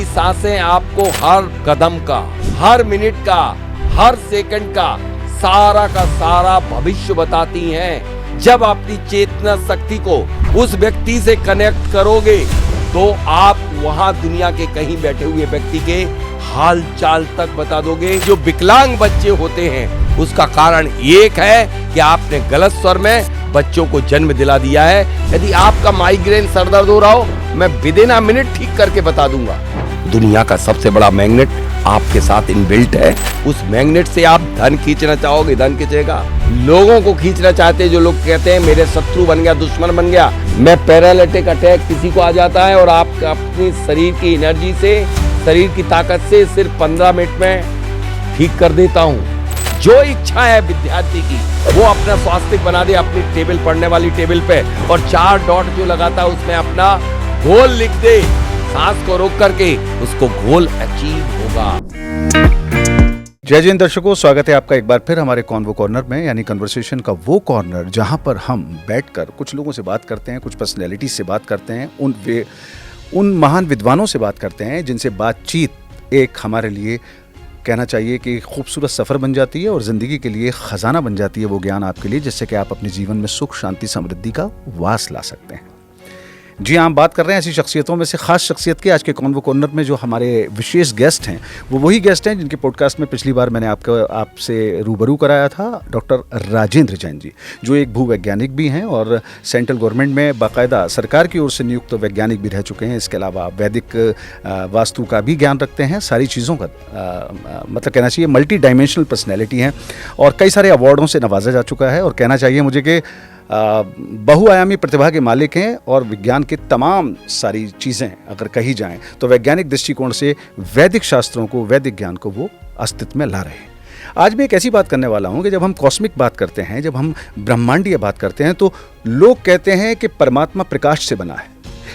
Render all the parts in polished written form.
सांसें आपको हर कदम का, हर मिनट का, हर सेकंड का सारा भविष्य बताती हैं। जब अपनी चेतना शक्ति को उस व्यक्ति से कनेक्ट करोगे तो आप वहां दुनिया के कहीं बैठे हुए व्यक्ति के हाल चाल तक बता दोगे। जो विकलांग बच्चे होते हैं उसका कारण एक है कि आपने गलत स्वर में बच्चों को जन्म दिला दिया है। यदि आपका माइग्रेन सर दर्द हो रहा हो, मैं विदिन अ मिनट ठीक करके बता दूंगा। दुनिया का सबसे बड़ा मैग्नेट आपके साथ इनबिल्ट है। उस मैग्नेट से आप धन खींचना चाहोगे, धन खींचेगा। लोगों को खींचना चाहते हैं जो लोग कहते हैं मेरे शत्रु बन गया, दुश्मन बन गया। मैं पैरालिटिक अटैक किसी को आ जाता है और आप अपनी शरीर की एनर्जी से, शरीर की ताकत से सिर्फ 15 मिनट में ठीक कर देता हूँ। जो इच्छा है विद्यार्थी की वो अपना स्वास्थ्य बना दे अपनी टेबल, पढ़ने वाली टेबल पे, और 4 डॉट जो लगाता है उसमें अपना गोल लिख दे। सांस को रोक करके उसको गोल अचीव होगा। जय जैन दर्शकों, स्वागत है आपका एक बार फिर हमारे कॉन्वो कॉर्नर में, यानी कन्वर्सेशन का वो कॉर्नर जहां पर हम बैठकर कुछ लोगों से बात करते हैं, कुछ पर्सनैलिटी से बात करते हैं, उन महान विद्वानों से बात करते हैं जिनसे बातचीत एक हमारे लिए कहना चाहिए कि खूबसूरत सफ़र बन जाती है और ज़िंदगी के लिए ख़जाना बन जाती है वो ज्ञान आपके लिए, जिससे कि आप अपने जीवन में सुख, शांति, समृद्धि का वास ला सकते हैं। जी हाँ, हम बात कर रहे हैं ऐसी शख्सियतों में से ख़ास शख्सियत की। आज के कॉन्वो कॉर्नर में जो हमारे विशेष गेस्ट हैं वो वही गेस्ट हैं जिनके पॉडकास्ट में पिछली बार मैंने आपसे रूबरू कराया था। डॉक्टर राजेंद्र जैन जी, जो एक भूवैज्ञानिक भी हैं और सेंट्रल गवर्नमेंट में बाकायदा सरकार की ओर से नियुक्त वैज्ञानिक भी रह चुके हैं। इसके अलावा वैदिक वास्तु का भी ज्ञान रखते हैं, सारी चीज़ों का मतलब कहना चाहिए मल्टी डायमेंशनल पर्सनैलिटी हैं और कई सारे अवार्डों से नवाजा जा चुका है। और कहना चाहिए मुझे कि बहुआयामी प्रतिभा के मालिक हैं और विज्ञान की तमाम सारी चीज़ें अगर कही जाएं तो वैज्ञानिक दृष्टिकोण से वैदिक शास्त्रों को, वैदिक ज्ञान को वो अस्तित्व में ला रहे हैं। आज मैं एक ऐसी बात करने वाला हूं कि जब हम कॉस्मिक बात करते हैं, जब हम ब्रह्मांडीय बात करते हैं तो लोग कहते हैं कि परमात्मा प्रकाश से बना है,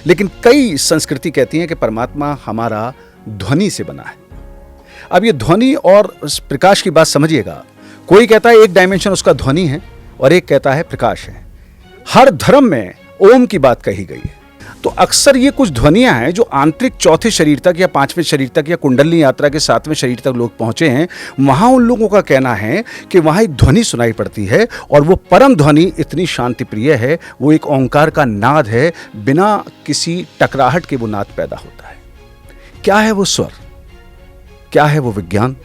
लेकिन कई संस्कृति कहती हैं कि परमात्मा हमारा ध्वनि से बना है। अब ये ध्वनि और प्रकाश की बात समझिएगा। कोई कहता है एक डायमेंशन उसका ध्वनि है और एक कहता है प्रकाश है। हर धर्म में ओम की बात कही गई है। तो अक्सर ये कुछ ध्वनियां हैं जो आंतरिक चौथे शरीर तक या 5वें शरीर तक या कुंडलिनी यात्रा के 7वें शरीर तक लोग पहुंचे हैं। वहां उन लोगों का कहना है कि वहां एक ध्वनि सुनाई पड़ती है और वो परम ध्वनि इतनी शांति प्रिय है, वो एक ओंकार का नाद है, बिना किसी टकराहट के वो नाद पैदा होता है। क्या है वो स्वर? क्या है वो विज्ञान?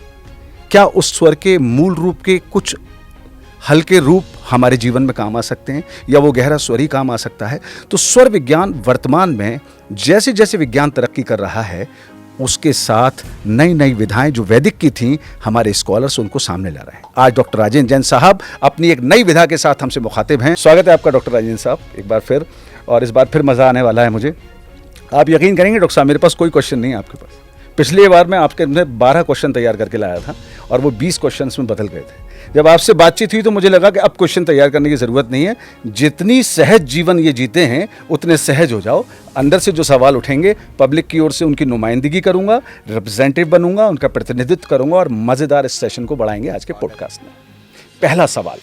क्या उस स्वर के मूल रूप के कुछ हल्के रूप हमारे जीवन में काम आ सकते हैं या वो गहरा स्वर ही काम आ सकता है? तो स्वर विज्ञान वर्तमान में जैसे जैसे विज्ञान तरक्की कर रहा है उसके साथ नई नई विधाएं जो वैदिक की थीं, हमारे स्कॉलर्स उनको सामने ला रहे हैं। आज डॉक्टर राजेंद्र जैन साहब अपनी एक नई विधा के साथ हमसे मुखातिब हैं। स्वागत है आपका डॉक्टर राजेंद्र साहब एक बार फिर, और इस बार फिर मज़ा आने वाला है मुझे। आप यकीन करेंगे डॉक्टर साहब, मेरे पास कोई क्वेश्चन नहीं है आपके पास। पिछली बार मैं आपके 12 क्वेश्चन तैयार करके लाया था और वो 20 क्वेश्चन में बदल गए थे। जब आपसे बातचीत हुई तो मुझे लगा कि अब क्वेश्चन तैयार करने की ज़रूरत नहीं है, जितनी सहज जीवन ये जीते हैं उतने सहज हो जाओ। अंदर से जो सवाल उठेंगे पब्लिक की ओर से उनकी नुमाइंदगी करूंगा, रिप्रेजेंटेटिव बनूंगा, उनका प्रतिनिधित्व करूंगा और मज़ेदार इस सेशन को बढ़ाएंगे आज के पॉडकास्ट में। पहला सवाल,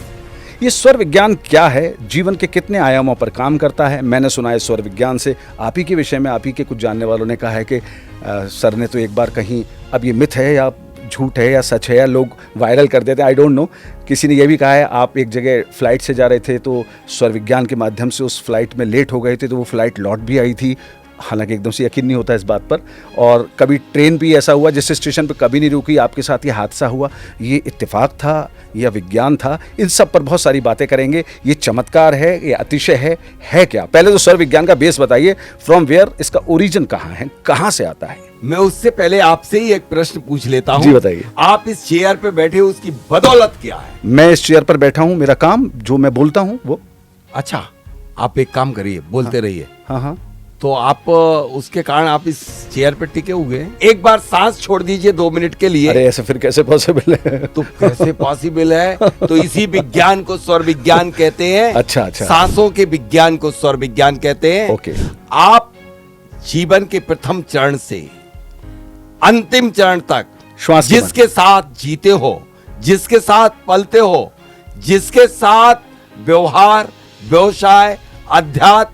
ये स्वर विज्ञान क्या है? जीवन के कितने आयामों पर काम करता है? मैंने सुना है स्वर विज्ञान से आप ही के विषय में, आप ही के कुछ जानने वालों ने कहा है कि सर ने तो एक बार कहीं, अब ये मिथ है या झूठ है या सच है या लोग वायरल कर देते हैं, आई डोंट नो। किसी ने ये भी कहा है आप एक जगह फ्लाइट से जा रहे थे तो स्वर विज्ञान के माध्यम से उस फ्लाइट में लेट हो गए थे तो वो फ्लाइट लौट भी आई थी। हालांकि एकदम से यकीन नहीं होता इस बात पर। और कभी ट्रेन भी ऐसा हुआ जिस स्टेशन पर कभी नहीं रुकी, आपके साथ ये हादसा हुआ, ये इत्तेफाक था या विज्ञान था? इन सब पर बहुत सारी बातें करेंगे। ये चमत्कार है, ये अतिशय है क्या? पहले तो स्वर विज्ञान का बेस बताइए, फ्रॉम वेयर, इसका ओरिजिन कहाँ है, कहाँ से आता है? मैं उससे पहले आपसे ही एक प्रश्न पूछ लेता हूँ। जी बताइए। आप इस चेयर पे बैठे हो उसकी बदौलत क्या है? मैं इस चेयर पर बैठा हूँ, मेरा काम जो मैं बोलता हूँ वो। अच्छा, आप एक काम करिए, बोलते रहिए। हाँ। तो आप उसके कारण आप इस चेयर पे टिके हुए हैं। एक बार सांस छोड़ दीजिए 2 मिनट के लिए। अरे ऐसे फिर कैसे पॉसिबल है? तो कैसे पॉसिबल है? तो इसी विज्ञान को स्वर विज्ञान कहते हैं। अच्छा। सांसों के विज्ञान को स्वर विज्ञान कहते हैं। ओके। आप जीवन के प्रथम चरण से अंतिम चरण तक श्वास जिसके साथ जीते हो, जिसके साथ पलते हो, जिसके साथ व्यवहार, व्यवसाय, अध्यात्म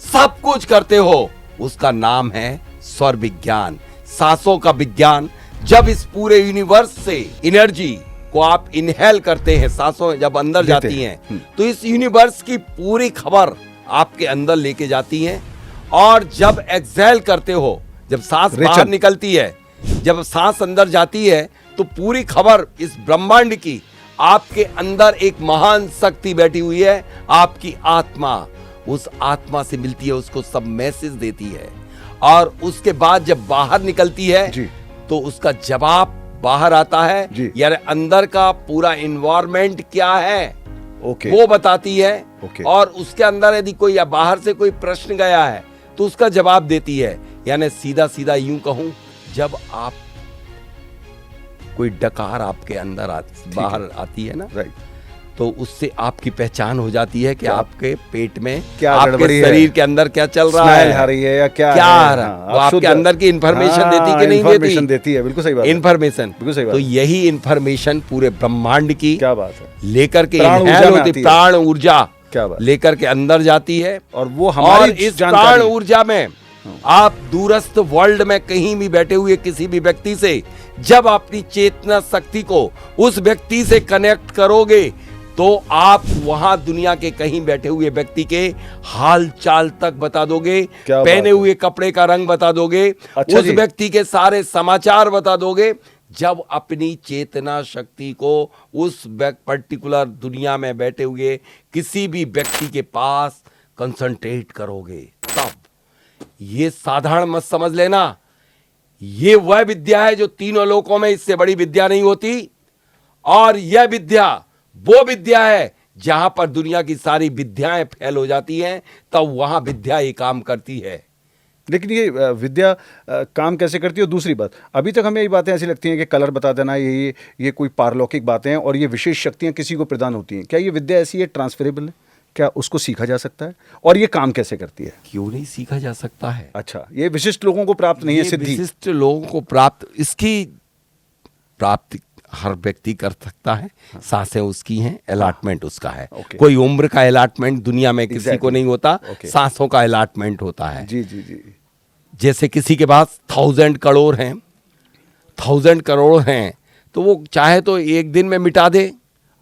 सब कुछ करते हो, उसका नाम है स्वर विज्ञान। सांसों का विज्ञान, जब इस पूरे यूनिवर्स से एनर्जी को आप इनहेल करते हैं, सांसों जब अंदर जाती हैं, तो इस यूनिवर्स की पूरी खबर आपके अंदर लेके जाती हैं। और जब एक्सहेल करते हो, जब सांस बाहर निकलती है, जब सांस अंदर जाती है, तो पूरी खबर इस ब्रह्मांड की आपके अंदर एक महान शक्ति बैठी हुई है, आपकी आत्मा। उस आत्मा से मिलती है, उसको सब मैसेज देती है, और उसके बाद जब बाहर निकलती है तो उसका जवाब बाहर आता है। यार अंदर का पूरा इन्वायरमेंट क्या है वो बताती है। और उसके अंदर यदि कोई या बाहर से कोई प्रश्न गया है तो उसका जवाब देती है। यानी सीधा सीधा यूं कहूं, जब आप कोई डकार आपके अंदर बाहर आती है ना, तो उससे आपकी पहचान हो जाती है कि आपके पेट में क्या, आपके शरीर के अंदर क्या चल रहा है, आ रही है या क्या आ रहा है, वो आपके अंदर की इंफॉर्मेशन देती कि नहीं देती? देती है। बिल्कुल सही बात, इंफॉर्मेशन। बिल्कुल सही बात। तो यही इंफॉर्मेशन पूरे ब्रह्मांड की क्या बात है लेकर के प्राण ऊर्जा लेकर के अंदर जाती है। और वो हमारी इस प्राण ऊर्जा में आप दूरस्थ वर्ल्ड में कहीं भी बैठे हुए किसी भी व्यक्ति से जब अपनी चेतना शक्ति को उस व्यक्ति से कनेक्ट करोगे, तो आप वहां दुनिया के कहीं बैठे हुए व्यक्ति के हाल चाल तक बता दोगे, पहने हुए कपड़े का रंग बता दोगे, उस व्यक्ति के सारे समाचार बता दोगे। जब अपनी चेतना शक्ति को उस पर्टिकुलर दुनिया में बैठे हुए किसी भी व्यक्ति के पास कंसंट्रेट करोगे, तब ये साधारण मत समझ लेना, ये वह विद्या है जो तीनों लोकों में इससे बड़ी विद्या नहीं होती। और यह विद्या वो विद्या है जहां पर दुनिया की सारी विद्याएं फैल हो जाती हैं, तब वहां विद्या ये काम करती है। लेकिन ये विद्या काम कैसे करती है? और दूसरी बात, अभी तक हमें ये बातें ऐसी लगती हैं कि कलर बता देना, ये कोई पारलौकिक बातें हैं और ये विशेष शक्तियां किसी को प्रदान होती हैं। क्या ये विद्या ऐसी है, ट्रांसफरेबल है? क्या उसको सीखा जा सकता है? और ये काम कैसे करती है? क्यों नहीं सीखा जा सकता है? अच्छा, ये विशिष्ट लोगों को प्राप्त नहीं है सिद्धि? विशिष्ट लोगों को प्राप्त, इसकी प्राप्ति हर व्यक्ति कर सकता है। सांसें उसकी हैं, अलॉटमेंट उसका है। कोई उम्र का अलॉटमेंट दुनिया में किसी को नहीं होता, सांसों का अलॉटमेंट होता है। जी जी जी। जैसे किसी के पास 1000 करोड़ हैं, 1000 करोड़ हैं, तो वो चाहे तो एक दिन में मिटा दे,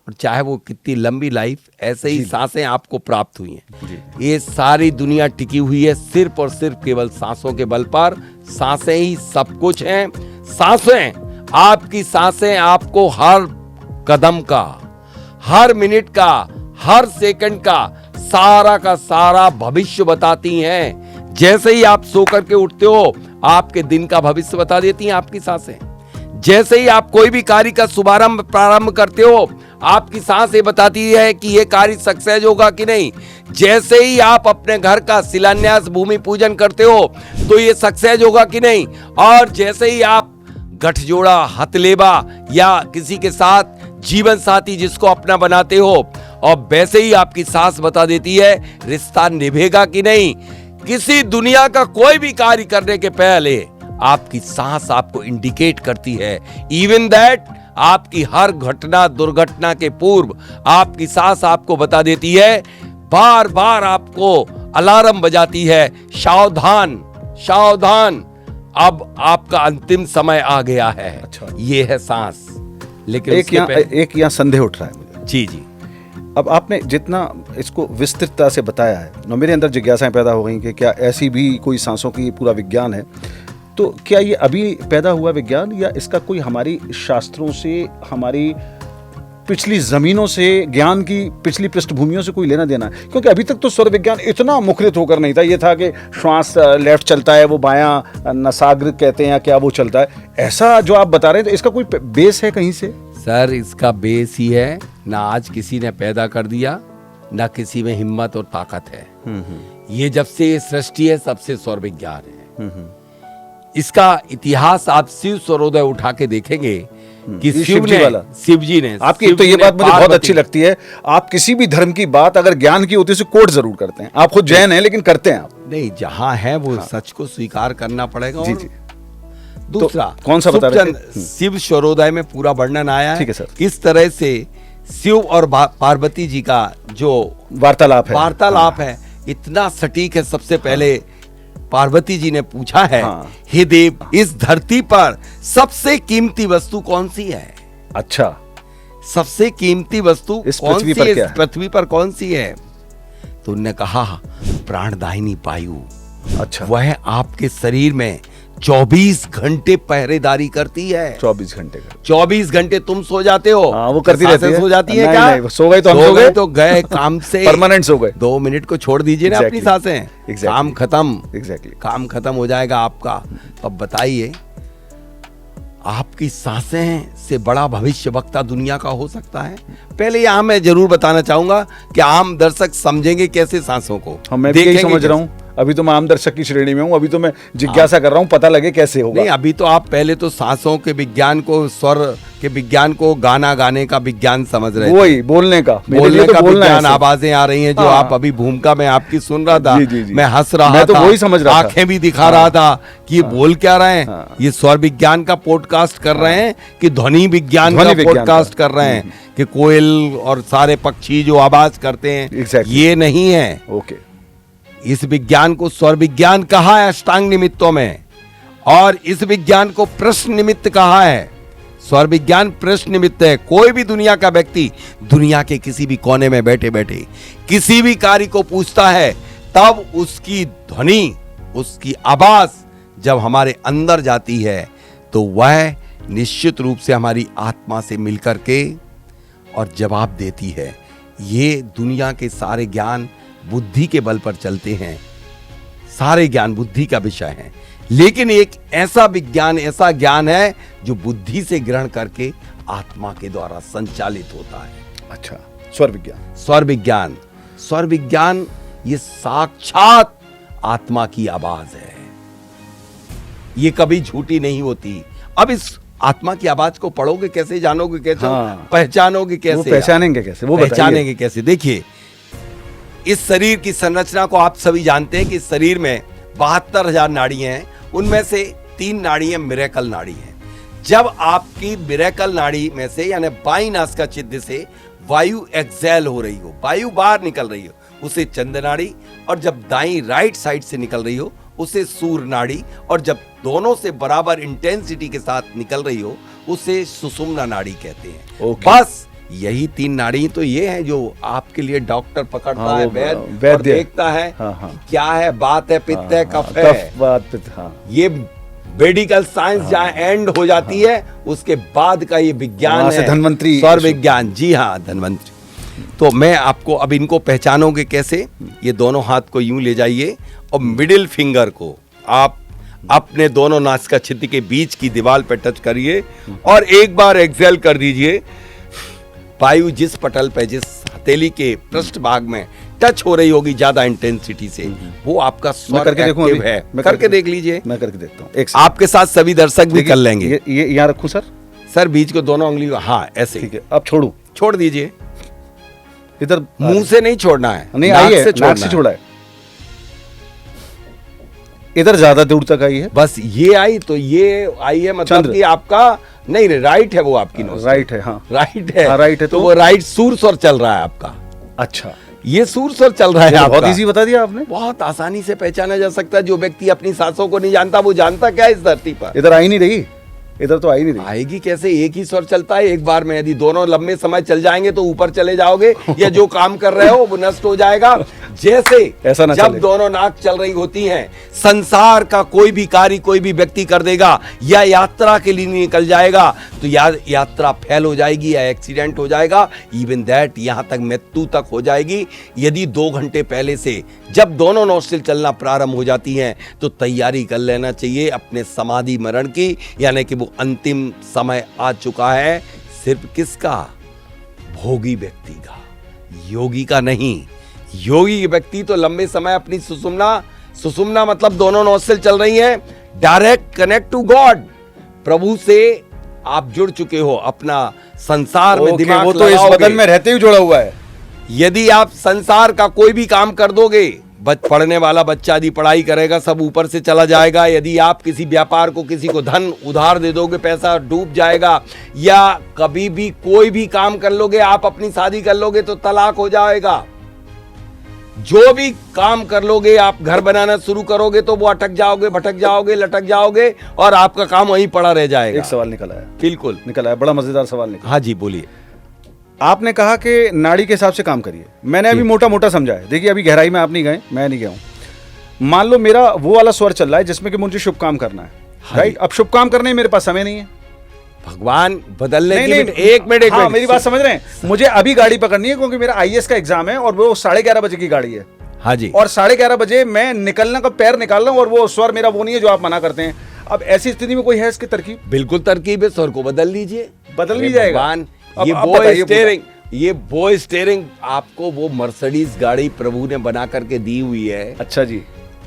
और चाहे वो कितनी लंबी लाइफ, ऐसे ही सांसें आपको प्राप्त हुई हैं। ये सारी दुनिया टिकी हुई है सिर्फ और सिर्फ केवल सांसों के बल पर। सांसें ही सब कुछ हैं। सांसें, आपकी सांसें आपको हर कदम का, हर मिनट का, हर सेकंड का सारा भविष्य बताती हैं। जैसे ही आप सो करके उठते हो, आपके दिन का भविष्य बता देती हैं आपकी सांसें। जैसे ही आप कोई भी कार्य का शुभारंभ प्रारंभ करते हो, आपकी सांस ये बताती है कि ये कार्य सक्सेस होगा कि नहीं। जैसे ही आप अपने घर का शिलान्यास, भूमि पूजन करते हो, तो ये सक्सेस होगा कि नहीं। और जैसे ही आप गठजोड़ा, हथलेबा या किसी के साथ जीवन साथी जिसको अपना बनाते हो, और वैसे ही आपकी सांस बता देती है रिश्ता निभेगा कि नहीं। किसी दुनिया का कोई भी कार्य करने के पहले आपकी सांस आपको इंडिकेट करती है। इवन दैट, आपकी हर घटना दुर्घटना के पूर्व आपकी सांस आपको बता देती है, बार बार आपको अलार्म बजाती है, सावधान सावधान, अब आपका अंतिम समय आ गया है। अच्छा। ये है सांस। लेकिन एक यहाँ संदेह उठ रहा है मुझे। जी जी। अब आपने जितना इसको विस्तृतता से बताया है, न मेरे अंदर जिज्ञासाएं पैदा हो गई कि क्या ऐसी भी कोई सांसों की पूरा विज्ञान है? तो क्या ये अभी पैदा हुआ विज्ञान, या इसका कोई हमारी शास्त्रों से, हमारी पिछली जमीनों से, ज्ञान की पिछली पृष्ठभूमियों से कोई लेना देना है? क्योंकि अभी तक तो स्वर विज्ञान इतना मुखरित होकर नहीं था। ये था कि श्वास लेफ्ट चलता है, वो बायां नसाग्र कहते हैं या क्या वो चलता है, ऐसा जो आप बता रहे हैं, तो इसका कोई बेस है कहीं से? सर, इसका बेस ही है ना, आज किसी ने पैदा कर दिया, ना किसी में हिम्मत और ताकत है। ये जब से सृष्टि है, सबसे स्वर विज्ञान है। इसका इतिहास आप शिव स्वरोदय उठा के देखेंगे कि शिव जी ने आपकी तो ये बात मुझे बहुत अच्छी लगती है। आप किसी भी धर्म की बात अगर ज्ञान की होती है, कोट जरूर करते हैं। आप खुद जैन हैं, लेकिन करते हैं आप। नहीं, जहां है वो सच को स्वीकार करना पड़ेगा। जी जी। दूसरा तो कौन सा बता रहे थे? शिव स्वरोदय में पूरा वर्णन आया है सर। किस तरह से शिव और पार्वती जी का जो वार्तालाप है, इतना सटीक है। सबसे पहले पार्वती जी ने पूछा है, हाँ। हे देव, इस धरती पर सबसे कीमती वस्तु कौन सी है? अच्छा, सबसे कीमती वस्तु इस कौन पृथ्वी सी पर है? क्या इस है? पृथ्वी पर कौन सी है? तो उन्होंने कहा प्राणदायिनी वायु। अच्छा, वह आपके शरीर में 24 घंटे पहरेदारी करती है। 24 घंटे का। 24 घंटे तुम सो जाते हो, हाँ, वो करती सांसें रहती है। सो जाती है नहीं, क्या? नहीं, सो गए तो हम सो गए। तो गए काम से। परमानेंट सो गए। 2 मिनट को छोड़ दीजिए ना अपनी Exactly. सांसें, Exactly. काम खत्म। एग्जैक्टली। काम खत्म हो जाएगा आपका। अब बताइए, आपकी सांसें से बड़ा भविष्य वक्ता दुनिया का हो सकता है? पहले यहाँ मैं जरूर बताना चाहूंगा कि आम दर्शक समझेंगे कैसे सांसों को। हाँ, मैं भी यही देखेंगे समझ रहा कैसे। हूँ। अभी तो मैं आम दर्शक की श्रेणी में हूँ, अभी तो मैं जिज्ञासा कर रहा हूँ, पता लगे कैसे होगा। नहीं, अभी तो आप पहले तो सांसों के विज्ञान को, स्वर के विज्ञान को गाना गाने का विज्ञान समझ रहे थे। वही बोलने का, मेरे बोलने लिए तो का बोलना है विज्ञान, सिर्फ। आवाजें आ रही हैं जो हाँ। आप अभी भूमिका में आपकी सुन रहा था। जी, जी, जी। मैं हंस रहा मैं तो था, वही समझ रहा था। आंखें भी दिखा हाँ। रहा था कि ये बोल क्या रहे हैं। हाँ। ये स्वर विज्ञान का पॉडकास्ट कर रहे हैं कि ध्वनि विज्ञान ध्वनि का विज्ञान पॉडकास्ट का। कर रहे हैं कि कोयल और सारे पक्षी जो आवाज करते हैं, Exactly. ये नहीं है। ओके। इस विज्ञान को स्वर विज्ञान कहा है अष्टांग निमित्तों में, और इस विज्ञान को प्रश्न निमित्त कहा है। स्वर विज्ञान प्रश्न निमित्त है। कोई भी दुनिया का व्यक्ति दुनिया के किसी भी कोने में बैठे बैठे किसी भी कार्य को पूछता है, तब उसकी ध्वनि, उसकी आवाज जब हमारे अंदर जाती है तो वह निश्चित रूप से हमारी आत्मा से मिलकर के और जवाब देती है। ये दुनिया के सारे ज्ञान बुद्धि के बल पर चलते हैं, सारे ज्ञान बुद्धि का विषय है, लेकिन एक ऐसा विज्ञान, ऐसा ज्ञान है जो बुद्धि से ग्रहण करके आत्मा के द्वारा संचालित होता है। अच्छा, स्वर विज्ञान। स्वर विज्ञान, स्वर विज्ञान ये साक्षात आत्मा की आवाज है, ये कभी झूठी नहीं होती। अब इस आत्मा की आवाज को पढ़ोगे कैसे, जानोगे कैसे, हाँ। पहचानोगे कैसे? वो पहचानेंगे कैसे, वो बताइए। पहचानेंगे कैसे? देखिए, इस शरीर की संरचना को आप सभी जानते हैं कि इस शरीर में 72,000 नाड़ियां हैं, उनमें से 3 नाड़ियां मिरेकल नाड़ी हैं। जब आपकी मिरेकल नाड़ी में से यानी बाईं नासिका छिद्र से वायु एक्सेल हो रही हो, वायु बाहर निकल रही हो, उसे चंद्र नाड़ी, और जब दाईं राइट साइड से निकल रही हो उसे सूर्य नाड़ी, और जब दोनों से बराबर इंटेंसिटी के साथ निकल रही हो उसे सुषुम्ना नाड़ी कहते हैं। ओके। बस यही 3 नाड़ी तो ये है जो आपके लिए डॉक्टर पकड़ता हाँ, है, वो वैद्य, और देखता है हाँ, हाँ। कि क्या है, बात है, पित्त है, कफ है। कफ, बात, पित्त, हाँ। ये मेडिकल साइंस जहाँ एंड हो जाती है, उसके बाद का ये विज्ञान वहाँ से है, धन्वंतरी। स्वर विज्ञान। जी हाँ, धन्वंतरी। तो मैं आपको अब इनको पहचानोगे कैसे? ये दोनों हाथ को यूं ले जाइए और मिडिल फिंगर को आप अपने दोनों नासिका छिद्र के बीच की दीवार पर टच करिए और एक बार एक्सेल कर दीजिए। वायु जिस पटल पे, जिस हथेली के पृष्ठ भाग में टच हो रही होगी ज्यादा इंटेंसिटी से, वो आपका मैं स्वर करके देखूं एक्टिव अभी? है। मैं करके देख लीजिए। मैं करके देखता हूँ। एक आपके साथ सभी दर्शक भी कर लेंगे। ये यहाँ रखूं सर? सर बीच को दोनों उंगली, हाँ ऐसे ठीक है, अब छोड़ू? छोड़ दीजिए। इधर मुंह से नहीं छोड़ना है, नहीं, नाक आई है, से नाक छोड़ना से है। छोड़ा है। इधर ज्यादा दूर तक आई है। बस ये आई तो ये आई है, मतलब चंद्र। कि आपका नहीं, राइट है वो आपकी नोज। राइट है, हाँ। राइट है, हाँ, राइट है तो तो- वो राइट सूर स्वर चल रहा है आपका। अच्छा, ये सूर स्वर चल रहा है ये आपका। बहुत इजी बता दिया आपने। बहुत आसानी से पहचाना जा सकता है। जो व्यक्ति अपनी सांसों को नहीं जानता वो जानता क्या है इस धरती पर? इधर आई नहीं रही, इधर तो आई नहीं रही। आएगी कैसे? एक ही स्वर चलता है एक बार में। यदि दोनों लंबे समय चल जाएंगे तो ऊपर चले जाओगे, या जो काम कर रहे हो वो नष्ट हो जाएगा। जैसे ऐसा ना जब चले। दोनों नाक चल रही होती हैं, संसार का कोई भी कार्य कोई भी व्यक्ति कर देगा या यात्रा के लिए निकल जाएगा तो यात्रा फेल हो जाएगी या एक्सीडेंट हो जाएगा, इवन दैट यहां तक मृत्यु तक हो जाएगी। यदि 2 घंटे पहले से जब दोनों नोस्ट्रिल चलना प्रारंभ हो जाती हैं तो तैयारी कर लेना चाहिए अपने समाधि मरण की, यानी कि वो अंतिम समय आ चुका है। सिर्फ किसका? भोगी व्यक्ति का, योगी का नहीं। योगी व्यक्ति तो लंबे समय अपनी सुषुम्ना मतलब दोनों नोस्ट्रिल चल रही हैं, डायरेक्ट कनेक्ट टू गॉड, प्रभु से आप जुड़ चुके हो। अपना संसार में ओके, दिमाग वो तो इस लगाओगे। बदन में रहते ही जुड़ा हुआ है। यदि आप संसार का कोई भी काम कर दोगे, पढ़ने वाला बच्चा यदि पढ़ाई करेगा सब ऊपर से चला जाएगा। यदि आप किसी व्यापार को, किसी को धन उधार दे दोगे, पैसा डूब जाएगा। या कभी भी कोई भी काम कर लोगे, आप अपनी शादी कर लोगे तो तलाक हो जाएगा। जो भी काम कर लोगे, आप घर बनाना शुरू करोगे तो वो अटक जाओगे, भटक जाओगे, लटक जाओगे और आपका काम वहीं पड़ा रह जाएगा। एक सवाल निकल आया, बिल्कुल निकल आया, बड़ा मजेदार सवाल निकला। हाँ जी बोलिए। आपने कहा कि नाड़ी के हिसाब से काम करिए, मैंने अभी मोटा मोटा समझा है। देखिए अभी गहराई में आप नहीं गए, मैं नहीं गया हूं। मान लो मेरा वो वाला स्वर चल रहा है जिसमें कि मुझे शुभ काम करना है, राइट? अब शुभ काम करने में मेरे पास समय नहीं है, भगवान बदलने की नहीं, एक मिनट हाँ, मेरी बात समझ रहे हैं। मुझे अभी गाड़ी पकड़नी है क्योंकि मेरा आईएएस का एग्जाम है और वो 11:30 बजे की गाड़ी है। हाँ जी। और 11:30 बजे मैं निकलना का पैर निकाल रहा हूँ और वो स्वर मेरा वो नहीं है जो आप मना करते हैं। अब ऐसी स्थिति में कोई है इसकी तरकीब? बिल्कुल तरकीब है, स्वर को बदल लीजिए। बदल नहीं जाएगा। भगवान, अब ये बताइए वो स्टीयरिंग आपको वो मर्सिडीज गाड़ी प्रभु ने बना करके दी हुई है। अच्छा जी।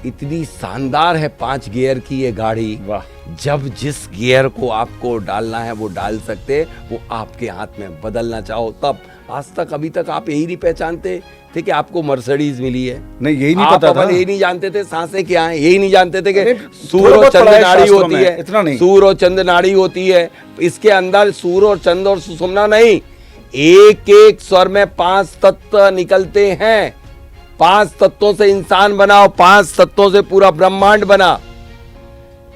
इतनी शानदार है 5 गियर की ये गाड़ी। वाह। जब जिस गियर को आपको डालना है वो डाल सकते, वो आपके हाथ में, बदलना चाहो तब। आज तक अभी तक आप यही नहीं पहचानते थे कि आपको मर्सिडीज मिली है। नहीं, यही नहीं आप पता था। यही नहीं जानते थे सांसें क्या हैं, यही नहीं जानते थे कि सूर थोड़ा और बहुत चंद्र पढ़ा है नाड़ी शास्त्रों होती में, है। इतना नहीं। सूर और चंद्र नाड़ी होती है, इसके अंदर सूर और चंद्र और सुषुम्ना नहीं, एक एक स्वर में 5 तत्व निकलते हैं। 5 तत्वों से इंसान बना, 5 तत्वों से पूरा ब्रह्मांड बना।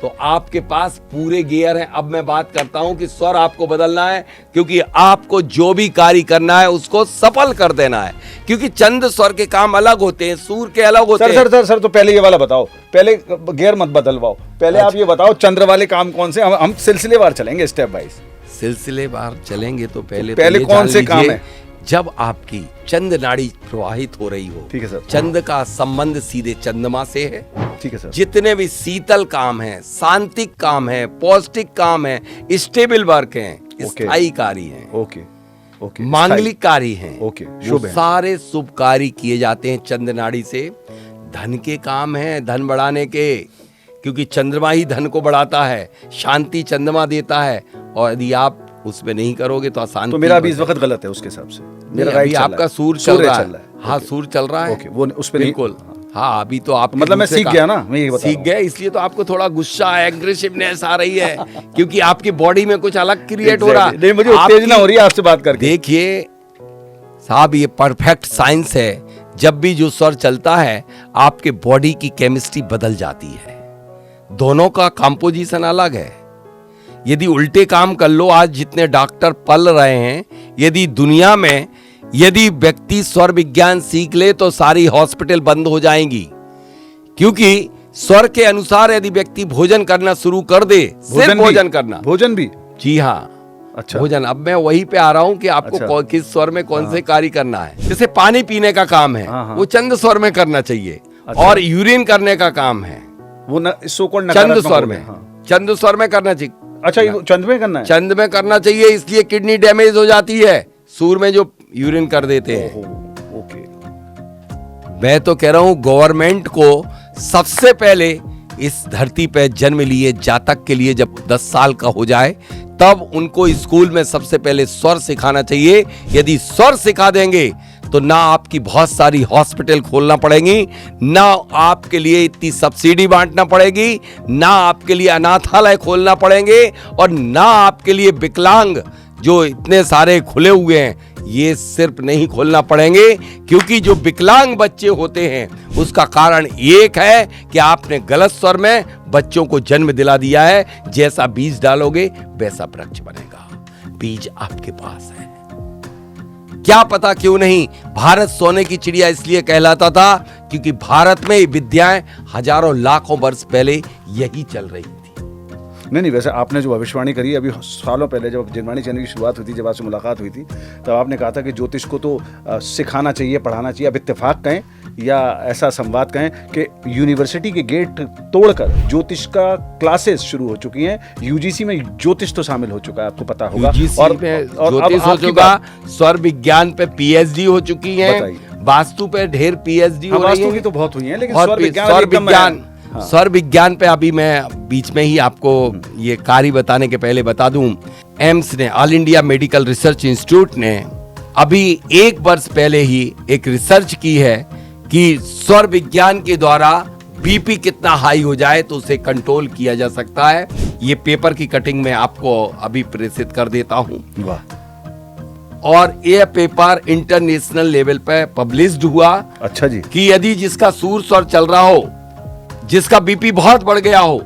तो आपके पास पूरे गियर हैं। अब मैं बात करता हूं कि स्वर आपको बदलना है, क्योंकि आपको जो भी कार्य करना है उसको सफल कर देना है। क्योंकि चंद स्वर के काम अलग होते हैं, सूर के अलग होते हैं। सर तो पहले ये वाला बताओ, पहले गियर मत बदलवाओ, पहले आप ये बताओ चंद्र वाले काम कौन से। हम सिलसिलेवार चलेंगे, स्टेप वाइज सिलसिलेवार चलेंगे। तो पहले पहले तो कौन से काम है? जब आपकी चंद नाड़ी प्रवाहित हो रही हो। ठीक है सर। चंद का संबंध सीधे चंद्रमा से है। ठीक है सर। जितने भी शीतल काम है, शांतिक काम है, पौष्टिक काम है, स्टेबल वर्क है, स्थायी कार्य है, ओके ओके, मांगलिक कार्य है, ओके, वो सारे शुभ कार्य किए जाते हैं चंद्र नाड़ी से। धन के काम है, धन बढ़ाने के, क्योंकि चंद्रमा ही धन को बढ़ाता है, शांति चंद्रमा देता है। और यदि आप उसमें नहीं करोगे तो अशांति। तो मेरा अभी इस वक्त गलत है उसके हिसाब से, मेरा अभी आपका सूर चल रहा है। हाँ, सूर चल रहा है। ओके, वो उस पे बिल्कुल। हाँ, अभी तो आप मतलब मैं सीख गया ना, मैं ये बता सीख गया, इसलिए तो आपको थोड़ा गुस्सा, एग्रेसिवनेस आ रही है, क्योंकि आपकी बॉडी में कुछ अलग क्रिएट हो रहा है। नहीं, मुझे उत्तेजना हो रही है आपसे बात करके। देखिए साहब, ये परफेक्ट साइंस है। जब भी जो स्वर चलता है, आपके बॉडी की केमिस्ट्री बदल जाती है। दोनों का कंपोजिशन अलग है। यदि उल्टे काम कर लो, आज जितने डॉक्टर पल रहे हैं, यदि दुनिया में यदि व्यक्ति स्वर विज्ञान सीख ले तो सारी हॉस्पिटल बंद हो जाएंगी। क्योंकि स्वर के अनुसार यदि व्यक्ति भोजन करना शुरू कर दे, सिर्फ भोजन करना, भोजन भी, जी हाँ, अच्छा भोजन। अब मैं वहीं पे आ रहा हूं कि आपको किस स्वर में कौन से कार्य करना है। जैसे पानी पीने का काम है, वो चंद स्वर में करना चाहिए। और यूरिन करने का काम है, वो चंद स्वर में, चंद स्वर में करना चाहिए। अच्छा, ये चंद में करना है? चंद में करना चाहिए, इसलिए किडनी डैमेज हो जाती है सूर में जो यूरिन कर देते हैं। ओके। मैं तो कह रहा हूं गवर्नमेंट को सबसे पहले इस धरती पे जन्म लिए जातक के लिए जब 10 साल का हो जाए, तब उनको स्कूल में सबसे पहले स्वर सिखाना चाहिए। यदि स्वर सिखा देंगे तो ना आपकी बहुत सारी हॉस्पिटल खोलना पड़ेगी, ना आपके लिए इतनी सब्सिडी बांटना पड़ेगी, ना आपके लिए अनाथालय खोलना पड़ेंगे, और ना आपके लिए विकलांग जो इतने सारे खुले हुए हैं, ये सिर्फ नहीं खोलना पड़ेंगे। क्योंकि जो विकलांग बच्चे होते हैं उसका कारण एक है कि आपने गलत स्वर में बच्चों को जन्म दिला दिया है। जैसा बीज डालोगे वैसा वृक्ष बनेगा। बीज आपके पास है, क्या पता क्यों नहीं। भारत सोने की चिड़िया इसलिए कहलाता था क्योंकि भारत में विद्याएं हजारों लाखों वर्ष पहले यही चल रही थी। नहीं, वैसे आपने जो भविष्यवाणी करी अभी सालों पहले जब जिनवाणी चैनल की शुरुआत हुई थी, जब आपसे मुलाकात हुई थी, तब आपने कहा था कि ज्योतिष को तो सिखाना चाहिए, पढ़ाना चाहिए। अब इत्तेफाक कहें या ऐसा संवाद कहें कि यूनिवर्सिटी के गेट तोड़कर ज्योतिष का क्लासेस शुरू हो चुकी हैं। यूजीसी में ज्योतिष तो शामिल हो चुका है, आपको पता होगा। और ज्योतिष हो चुका, स्वर विज्ञान पे पीएचडी हो चुकी है, वास्तु पे ढेर पीएचडी हो रही है। वास्तु की तो बहुत हुई है, लेकिन स्वर विज्ञान पे अभी मैं बीच में ही आपको ये कार्य बताने के पहले बता दूं, एम्स ने, all India medical research institute ने अभी 1 वर्ष पहले ही एक रिसर्च की है कि स्वर विज्ञान के द्वारा बीपी कितना हाई हो जाए तो उसे कंट्रोल किया जा सकता है। ये पेपर की कटिंग में आपको अभी प्रेषित कर देता हूं। वाह। और ये पेपर इंटरनेशनल लेवल पे पब्लिश्ड हुआ अच्छा जी। कि यदि जिसका सूर स्वर चल रहा हो, जिसका बीपी बहुत बढ़ गया हो,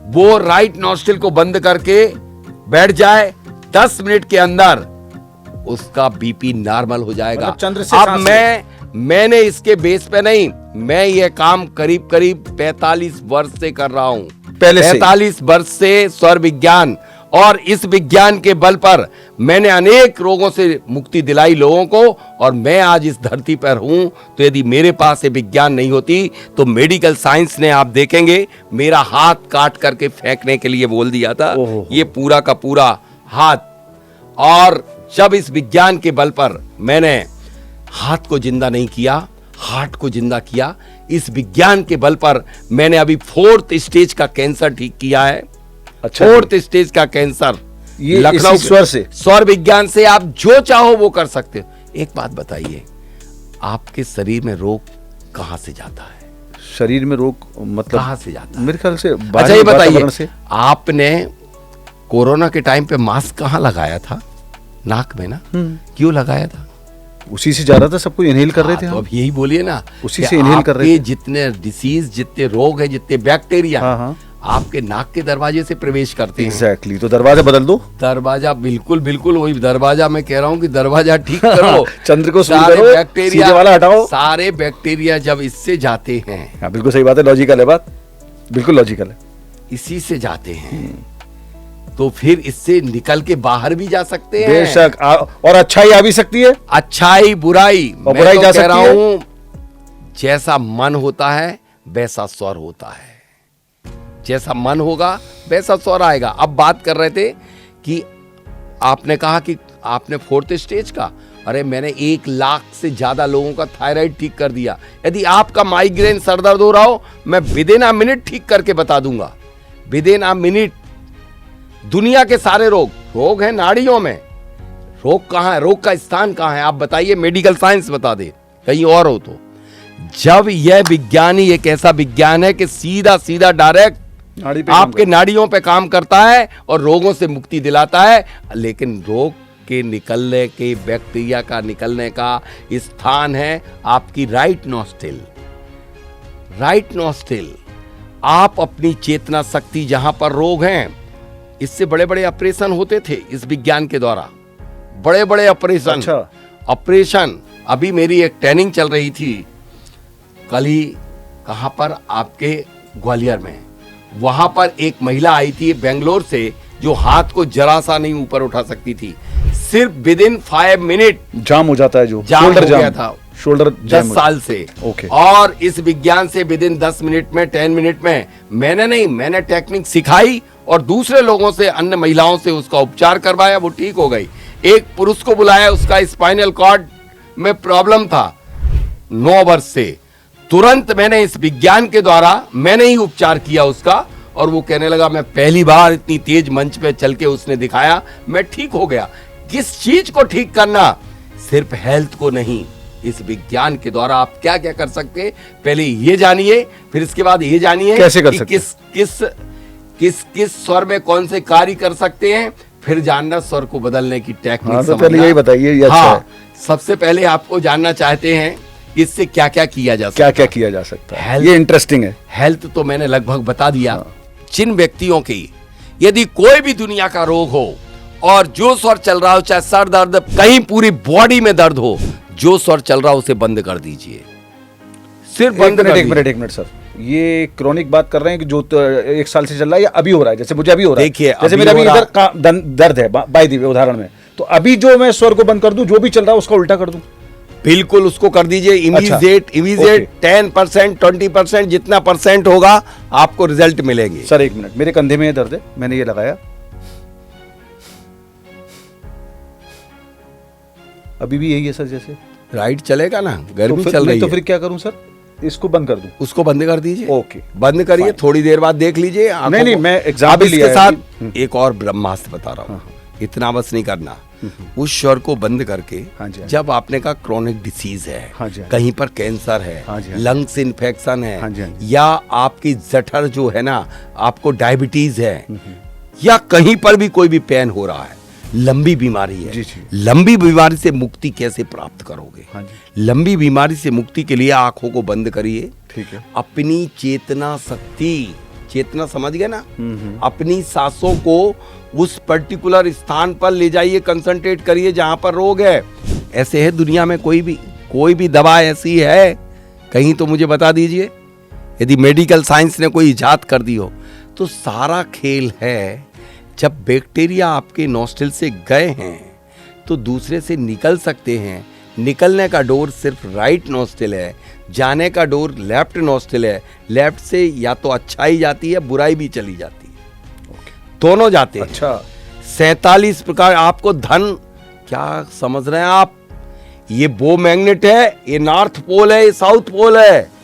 वो राइट नॉस्ट्रिल को बंद करके बैठ जाए, 10 मिनट के अंदर उसका बीपी नॉर्मल हो जाएगा। मतलब चंद्र से अब मैंने इसके बेस पे नहीं, मैं ये काम करीब 45 वर्ष से कर रहा हूं। पहले से 45 वर्ष से स्वर विज्ञान, और इस विज्ञान के बल पर मैंने अनेक रोगों से मुक्ति दिलाई लोगों को, और मैं आज इस धरती पर हूं। तो यदि मेरे पास ये विज्ञान नहीं होती तो मेडिकल साइंस ने, आप देखेंगे, मेरा हाथ काट करके फेंकने के लिए बोल दिया था, ये पूरा का पूरा हाथ। और जब इस विज्ञान के बल पर मैंने हाथ को जिंदा नहीं किया, हार्ट को जिंदा किया, इस विज्ञान के बल पर मैंने अभी 4th स्टेज का कैंसर ठीक किया है। अच्छा, 4th स्टेज का कैंसर, ये लखनऊ इसी स्वर से, स्वर विज्ञान से आप जो चाहो वो कर सकते हो। एक बात बताइए, आपके शरीर में रोग कहां से जाता है? शरीर में रोग मतलब कहां से जाता है? मेरे ख्याल से अच्छा ये बताइए, वातावरण से। आपने कोरोना के टाइम पे मास्क कहां लगाया था? नाक में ना। क्यों लगाया था? उसी से जा रहा था, सब कुछ इनहेल कर रहे थे तो हम। अब यही बोलिए ना, उसी कि से इनहेल कर रहे आपके थे। जितने डिसीज, जितने रोग है, जितने बैक्टीरिया, हाँ। आपके नाक के दरवाजे से प्रवेश करते हैं। एग्जैक्टली, तो दरवाजा बदल दो। दरवाजा बिल्कुल बिल्कुल वही दरवाजा, मैं कह रहा हूँ कि दरवाजा ठीक करो। चंद्र को सूट सारे करो, बैक्टीरिया, सीधे वाला हटाओ। सारे बैक्टीरिया जब इससे जाते हैं, हाँ बिल्कुल सही बात है, लॉजिकल है बात, बिल्कुल लॉजिकल है। इसी से जाते हैं, तो फिर इससे निकल के बाहर भी जा सकते हैं। बेशक, और अच्छाई आ भी सकती है, अच्छाई बुराई, और मैं बुराई तो जा कह रहा सकती है। हूं, जैसा मन होता है वैसा स्वर होता है। जैसा मन होगा वैसा स्वर आएगा। अब बात कर रहे थे कि आपने कहा कि आपने 4th स्टेज का, अरे मैंने 1 लाख से ज्यादा लोगों का थायराइड ठीक कर दिया। यदि आपका माइग्रेन, सर दर्द हो रहा हो, मैं विदिन अ मिनट ठीक करके बता दूंगा, विदिन अ मिनट। दुनिया के सारे रोग हैं नाड़ियों में। रोग कहां है? रोग का स्थान कहां है? आप बताइए, मेडिकल साइंस बता दे कहीं और हो तो। जब यह विज्ञानी एक ऐसा विज्ञान है कि सीधा सीधा डायरेक्ट आपके नाड़ियों पे काम करता है और रोगों से मुक्ति दिलाता है। लेकिन रोग के निकलने के, बैक्टीरिया का निकलने का स्थान है आपकी राइट नॉस्ट्रिल। राइट नॉस्ट्रिल, आप अपनी चेतना शक्ति, जहां पर रोग हैं, इससे बड़े बड़े ऑपरेशन होते थे इस विज्ञान के द्वारा, बड़े बड़े ऑपरेशन। अच्छा। ऑपरेशन, अभी मेरी एक ट्रेनिंग चल रही थी कल ही, कहां पर? आपके ग्वालियर में। वहां पर एक महिला आई थी बेंगलोर से, जो हाथ को जरा सा नहीं ऊपर उठा सकती थी। सिर्फ विदिन 5 मिनट जाम हो जाता है, जो जाम हो गया था, शोल्डर 10 साल से। ओके। और इस विज्ञान से विदिन 10 मिनट में, 10 मिनट में, मैंने टेक्निक सिखाई और दूसरे लोगों से, अन्य महिलाओं से उसका उपचार करवाया, वो ठीक हो गई। एक पुरुष को बुलाया, उसका स्पाइनल कॉर्ड में प्रॉब्लम था 9 वर्ष से। तुरंत मैंने इस विज्ञान के द्वारा मैंने ही उपचार किया उसका, और वो कहने लगा, मैं पहली बार इतनी तेज मंच पे चल के उसने दिखाया, मैं ठीक हो गया। किस चीज को ठीक करना? सिर्फ हेल्थ को नहीं, इस विज्ञान के द्वारा आप क्या क्या कर सकते हैं, पहले ये जानिए, फिर इसके बाद ये जानिए कैसे कर कि सकते किस स्वर में कौन से कार्य कर सकते हैं, फिर जानना स्वर को बदलने की टेक्निक। हाँ, तो पहले यही बताइए, ये अच्छा है। सबसे पहले आपको जानना चाहते हैं इससे क्या क्या किया जा सकता क्या है? क्या किया जा सकता है? हेल्थ, ये इंटरेस्टिंग है। हेल्थ तो मैंने लगभग बता दिया। जिन व्यक्तियों की यदि कोई भी दुनिया का रोग हो और जो स्वर चल रहा हो, चाहे सर दर्द, कहीं पूरी बॉडी में दर्द हो, जो स्वर चल रहा हो उसे बंद कर दीजिए, सिर्फ बंद कर दीजिए। एक मिनट सर, ये क्रॉनिक बात कर रहे हैं कि जो 1 साल से चल रहा है या अभी हो रहा है? जैसे मुझे अभी हो रहा है, देखिए, जैसे मेरा अभी इधर दर्द है बाय द वे उदाहरण में, तो अभी जो मैं स्वर को बंद कर दूं, जो भी चल रहा है उसका उल्टा कर दूं? बिल्कुल उसको कर दीजिए इमीडिएट। 10%, 20%, जितना परसेंट होगा आपको रिजल्ट मिलेंगे। सर 1 मिनट, मेरे कंधे में ये दर्द है, मैंने ये लगाया, अभी भी यही है सर। जैसे राइट चलेगा ना, गर्मी तो चल रही तो है, फिर क्या करूं सर? इसको बंद कर दूं? उसको बंद कर दीजिए। ओके, बंद करिए, थोड़ी देर बाद देख लीजिए। नहीं, मैं एग्जाम भी लिया इसके है साथ एक और ब्रह्मास्त्र बता रहा हूँ, इतना बस नहीं करना। उस स्वर को बंद करके, जब आपने कहा क्रॉनिक डिसीज है, कहीं पर कैंसर है, लंग्स इन्फेक्शन है, या आपकी जठर जो है ना, आपको डायबिटीज है, या कहीं पर भी कोई भी पेन हो रहा है, लंबी बीमारी है। जी, जी। लंबी बीमारी से मुक्ति कैसे प्राप्त करोगे? हाँ जी। लंबी बीमारी से मुक्ति के लिए आंखों को बंद करिए, ठीक है। अपनी चेतना शक्ति, चेतना समझ गए ना, अपनी सांसों को उस पर्टिकुलर स्थान पर ले जाइए, कंसंट्रेट करिए जहां पर रोग है। ऐसे है दुनिया में कोई भी दवा ऐसी है कहीं तो मुझे बता दीजिए, यदि मेडिकल साइंस ने कोई इजाद कर दी हो। तो सारा खेल है, जब बैक्टीरिया आपके नॉस्ट्रिल से गए हैं तो दूसरे से निकल सकते हैं। निकलने का डोर सिर्फ राइट नॉस्ट्रिल है, जाने का डोर लेफ्ट नॉस्ट्रिल है। लेफ्ट से या तो अच्छाई जाती है, बुराई भी चली जाती है, दोनों जाते हैं। अच्छा, 47 प्रकार। आपको धन, क्या समझ रहे हैं आप? ये वो मैग्नेट है, ये नॉर्थ पोल है, ये साउथ पोल है।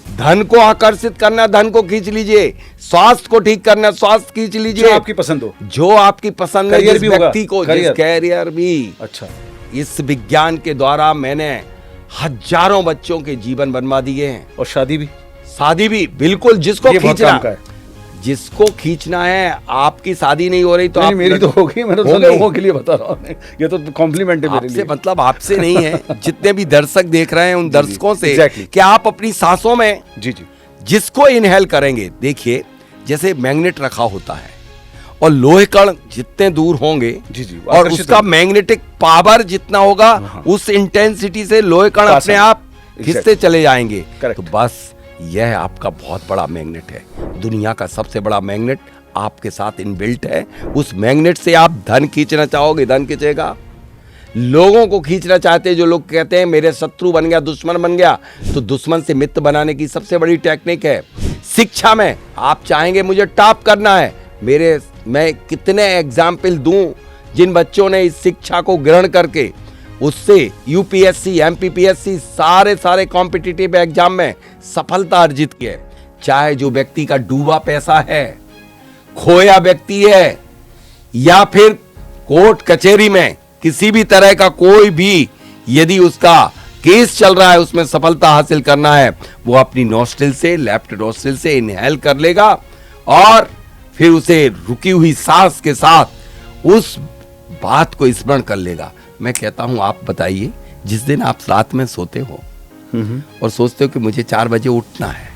धन को आकर्षित करना, धन को खींच लीजिए। स्वास्थ्य को ठीक करना, स्वास्थ्य खींच लीजिए। जो आपकी पसंद हो, जो आपकी पसंद है, जिस व्यक्ति को, कैरियर भी। अच्छा, इस विज्ञान के द्वारा मैंने हजारों बच्चों के जीवन बनवा दिए हैं। और शादी भी बिल्कुल। जिसको खींचना है, आपकी शादी नहीं हो रही तो नहीं, मेरी तो होगी, मैं तो लोगों के लिए बता रहा हूँ, ये तो कॉम्प्लीमेंट है मेरे लिए। मतलब आपसे नहीं है, जितने भी दर्शक देख रहे हैं उन दर्शकों से कि आप अपनी सांसों में जी जी जिसको इनहेल करेंगे, देखिए जैसे मैग्नेट रखा होता है और लोहे कण जितने दूर होंगे जी जी, और उसका मैग्नेटिक पावर जितना होगा, उस इंटेंसिटी से लोहे कण अपने आप खिंचते चले जाएंगे। तो बस यह आपका बहुत बड़ा मैग्नेट है, दुनिया का सबसे बड़ा मैग्नेट आपके साथ इनबिल्ट है। उस मैग्नेट से आप धन खींचना चाहोगे, धन खींचेगा। लोगों को खींचना चाहते हैं, जो लोग कहते हैं मेरे शत्रु बन गया, दुश्मन बन गया, तो दुश्मन से मित्र बनाने की सबसे बड़ी टेक्निक है। शिक्षा में आप चाहेंगे मुझे टॉप करना है, मैं कितने एग्जाम्पल दूं जिन बच्चों ने इस शिक्षा को ग्रहण करके उससे यूपीएससी, एमपीपीएससी सारे कॉम्पिटिटिव एग्जाम में सफलता अर्जित की है। चाहे जो व्यक्ति का डूबा पैसा है, खोया व्यक्ति है, या फिर कोर्ट कचहरी में किसी भी तरह का कोई भी यदि उसका केस चल रहा है, उसमें सफलता हासिल करना है, वो अपनी नॉस्ट्रिल से, लेफ्ट नॉस्ट्रिल से इनहेल कर लेगा और फिर उसे रुकी हुई सांस के साथ उस बात को स्मरण कर लेगा। मैं कहता हूं, आप बताइए, जिस दिन आप रात में सोते हो और सोचते हो कि मुझे 4 बजे उठना है,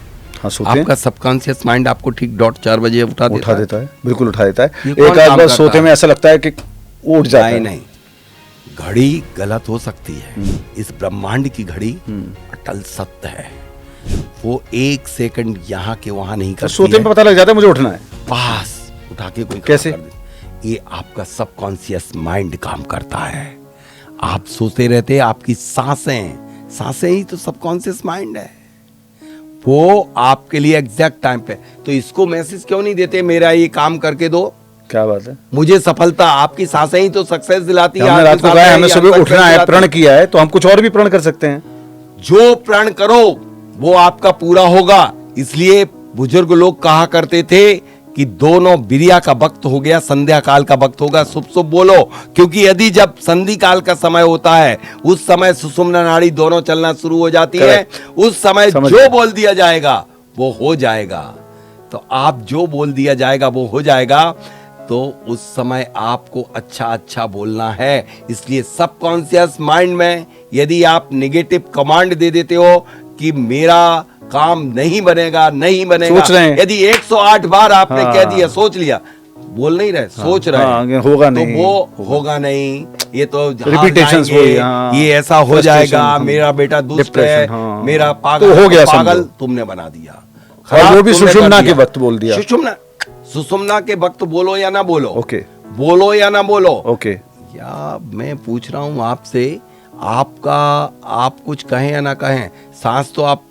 हाँ, आपका सबकॉन्शियस माइंड आपको ठीक डॉट 4 बजे उठा देता है। बिल्कुल उठा देता है। एक आध बार सोते में ऐसा लगता है कि उठ जाता है। नहीं, घड़ी गलत हो सकती है, इस ब्रह्मांड की घड़ी अटल सत्य है, वो 1 सेकंड यहाँ के वहां नहीं करती। सोते में पता लग जाता है मुझे उठना है, बस उठा के कोई कैसे? ये आपका सबकॉन्शियस माइंड काम करता है। आप सोते रहते हैं, आपकी सांसें ही तो सबकॉन्शियस माइंड है, वो आपके लिए एग्जैक्ट टाइम पे। तो इसको मैसेज क्यों नहीं देते, मेरा ये काम करके दो, क्या बात है, मुझे सफलता। आपकी सांसें ही तो सक्सेस दिलाती है। हमने रात को कहा हमें सुबह उठना है, प्रण किया है, तो हम कुछ और भी प्रण कर सकते हैं। जो प्रण करो वो आपका पूरा होगा। इसलिए बुजुर्ग लोग कहा करते थे कि दोनों बिरिया का वक्त हो गया, संध्या काल का वक्त होगा, शुभ शुभ बोलो। क्योंकि यदि जब संधि काल का समय होता है, उस समय सुषुम्ना नाड़ी दोनों चलना शुरू हो जाती है। उस समय जो बोल दिया जाएगा वो हो जाएगा। तो आप जो बोल दिया जाएगा वो हो जाएगा। तो उस समय आपको अच्छा बोलना है। इसलिए सबकॉन्शियस माइंड में यदि आप नेगेटिव कमांड दे देते हो कि मेरा काम नहीं बनेगा, सोच रहे हैं। यदि 108 बार आपने कह दिया, सोच लिया, बोल नहीं रहे, सोच रहे हैं, होगा नहीं, तो वो होगा नहीं, ये तो रिपीटेशंस ये ऐसा हो जाएगा, मेरा बेटा दुष्ट है, मेरा पागल, तो हो गया, पागल तुमने बना दिया। और वो भी सुषुम्ना के वक्त बोल दिया। सुषुम्ना के वक्त बोलो या ना बोलो, ओके, बोलो या ना बोलो, ओके। या मैं पूछ रहा हूँ आपसे, आप कुछ कहें या ना कहें, सांस तो आपकी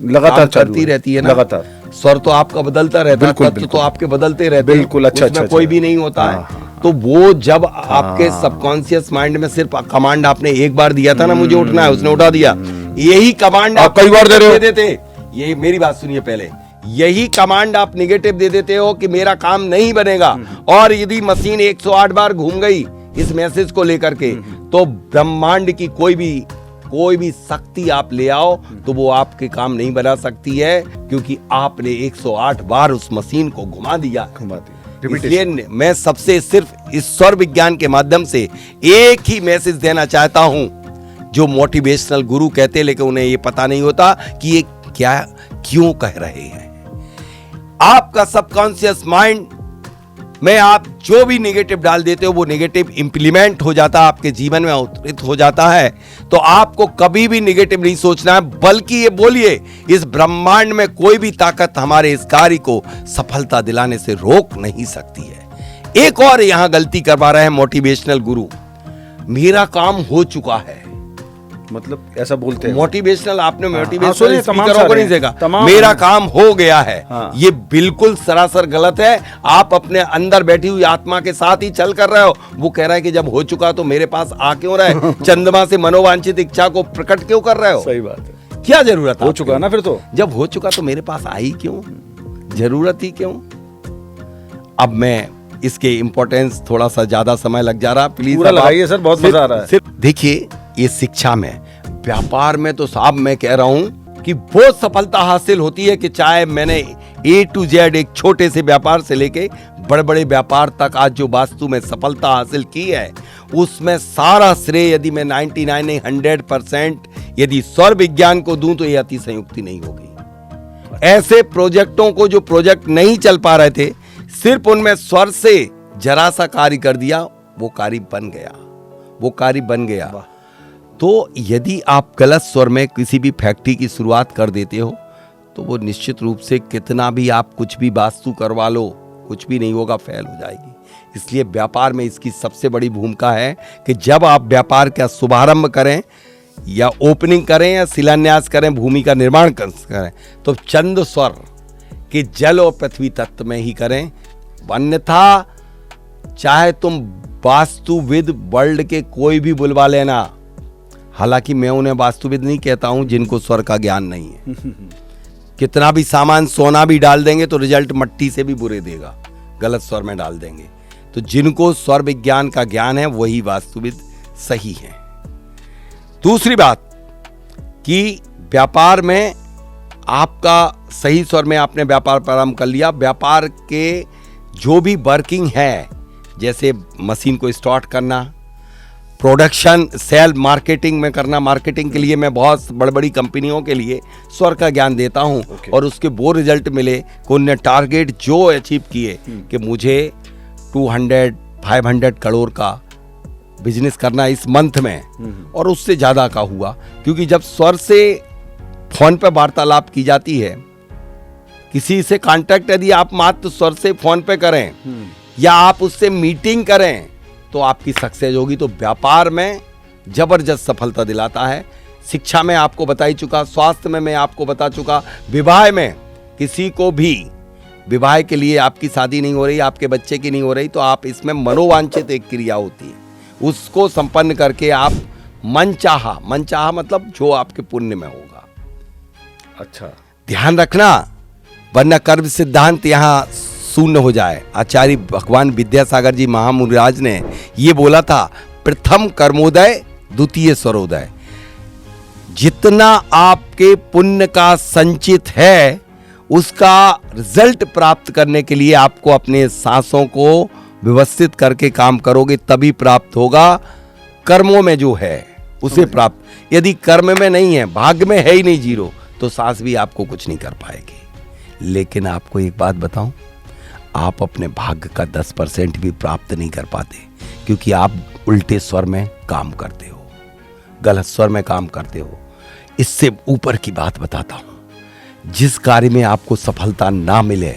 लगातार चलती रहती है ना, लगातार स्वर तो आपका बदलता रहता है, तत्व तो आपके बदलते रहते हैं, बिल्कुल। अच्छा, कोई भी नहीं होता है। तो वो जब आपके सबकॉन्शियस माइंड में सिर्फ कमांड आपने एक बार दिया था ना, मुझे उठना है, उसने उठा दिया। यही कमांड आप कई बार दे देते, ये मेरी बात सुनिए पहले, यही कमांड आप नेगेटिव दे देते हो कि मेरा काम नहीं बनेगा, और यदि मशीन 108 बार घूम गई इस मैसेज को लेकर के, तो ब्रह्मांड की कोई भी शक्ति आप ले आओ तो वो आपके काम नहीं बना सकती है, क्योंकि आपने 108 बार उस मशीन को घुमा दिया। इसलिए मैं सबसे सिर्फ इस स्वर विज्ञान के माध्यम से एक ही मैसेज देना चाहता हूं, जो मोटिवेशनल गुरु कहते हैं लेकिन उन्हें ये पता नहीं होता कि ये क्या क्यों कह रहे हैं। आपका सबकॉन्शियस माइंड में आप जो भी नेगेटिव डाल देते हो वो नेगेटिव इंप्लीमेंट हो जाता है, आपके जीवन में अवतरित हो जाता है। तो आपको कभी भी नेगेटिव नहीं सोचना है, बल्कि ये बोलिए इस ब्रह्मांड में कोई भी ताकत हमारे इस कार्य को सफलता दिलाने से रोक नहीं सकती है। एक और यहां गलती करवा रहे हैं मोटिवेशनल गुरु, मेरा काम हो चुका है। मतलब ऐसा बोलते हैं मोटिवेशनल, आपने हाँ, मोटिवेशनल तमाम स्पीकरों को सारे नहीं देखा, तमाम मेरा हैं। काम हो गया है। हाँ। ये बिल्कुल सरासर गलत है। आप अपने अंदर बैठी हुई आत्मा के साथ ही चल कर रहे हो। वो कह रहा है कि जब हो चुका तो मेरे पास आ क्यों रहा है? चंद्रमा से मनोवांछित इच्छा को प्रकट क्यों कर रहे हो? सही बात है, क्या जरूरत हो चुका ना फिर तो। जब हो चुका तो मेरे पास आई क्यों? जरूरत ही क्यों? अब मैं इसके इंपॉर्टेंस थोड़ा सा ज्यादा समय लग जा रहा, प्लीज पूरा लगाइए सर, बहुत मजा आ रहा है। देखिए, ये शिक्षा में, व्यापार में तो साहब मैं कह रहा हूं कि वो सफलता हासिल होती है कि चाहे मैंने A to Z एक छोटे से व्यापार से लेके बड़े बड़े व्यापार तक आज जो वास्तु में सफलता हासिल की है, उसमें सारा श्रेय यदि मैं 99 नहीं 100% यदि स्वर विज्ञान को दूं तो ये अतिशयोक्ति नहीं होगी। ऐसे प्रोजेक्टों को जो प्रोजेक्ट नहीं चल पा रहे थे, सिर्फ उनमें स्वर से जरा सा कार्य कर दिया, वो कार्य बन गया, वो कार्य बन गया। तो यदि आप गलत स्वर में किसी भी फैक्ट्री की शुरुआत कर देते हो तो वो निश्चित रूप से कितना भी आप कुछ भी वास्तु करवा लो, कुछ भी नहीं होगा, फेल हो जाएगी। इसलिए व्यापार में इसकी सबसे बड़ी भूमिका है कि जब आप व्यापार का शुभारंभ करें या ओपनिंग करें या शिलान्यास करें, भूमि का निर्माण करें, तो चंद स्वर के जल और पृथ्वी तत्व में ही करें। अन्यथा चाहे तुम वास्तुविद वर्ल्ड के कोई भी बुलवा लेना, हालांकि मैं उन्हें वास्तुविद नहीं कहता हूं जिनको स्वर का ज्ञान नहीं है। कितना भी सामान सोना भी डाल देंगे तो रिजल्ट मट्टी से भी बुरे देगा, गलत स्वर में डाल देंगे। तो जिनको स्वर विज्ञान का ज्ञान है वही वास्तुविद सही है। दूसरी बात कि व्यापार में आपका सही स्वर में आपने व्यापार प्रारंभ कर लिया, व्यापार के जो भी वर्किंग है, जैसे मशीन को स्टार्ट करना, प्रोडक्शन, सेल, मार्केटिंग में करना। मार्केटिंग के लिए मैं बहुत बड़ी बड़ी कंपनियों के लिए स्वर का ज्ञान देता हूं। और उसके वो रिजल्ट मिले कि उन्होंने टारगेट जो अचीव किए कि मुझे 200-500 करोड़ का बिजनेस करना इस मंथ में, और उससे ज़्यादा का हुआ। क्योंकि जब स्वर से फोन पर वार्तालाप की जाती है, किसी से कांटेक्ट यदि आप मात्र स्वर से फोन पे करें या आप उससे मीटिंग करें तो आपकी सक्सेस होगी। तो व्यापार में जबरदस्त सफलता दिलाता है। शिक्षा में आपको बता ही चुका, स्वास्थ्य में मैं आपको बता चुका, विवाह में किसी को भी विवाह के लिए आपकी शादी नहीं हो रही, आपके बच्चे की नहीं हो रही, तो आप इसमें मनोवांछित एक क्रिया होती है, उसको संपन्न करके आप मनचाहा मतलब जो आपके पुण्य में होगा। अच्छा, ध्यान रखना, वरना कर्म सिद्धांत यहाँ शून्य हो जाए। आचार्य भगवान विद्यासागर जी महामुनिराज ने ये बोला था, प्रथम कर्मोदय द्वितीय स्वरोदय। जितना आपके पुण्य का संचित है उसका रिजल्ट प्राप्त करने के लिए आपको अपने सांसों को व्यवस्थित करके काम करोगे तभी प्राप्त होगा। कर्मों में जो है उसे प्राप्त, यदि कर्म में नहीं है, भाग्य में है ही नहीं जीरो, तो सांस भी आपको कुछ नहीं कर पाएगी। लेकिन आपको एक बात बताऊं, आप अपने भाग्य का 10% भी प्राप्त नहीं कर पाते, क्योंकि आप उल्टे स्वर में काम करते हो, गलत स्वर में काम करते हो। इससे ऊपर की बात बताता हूं, जिस कार्य में आपको सफलता ना मिले,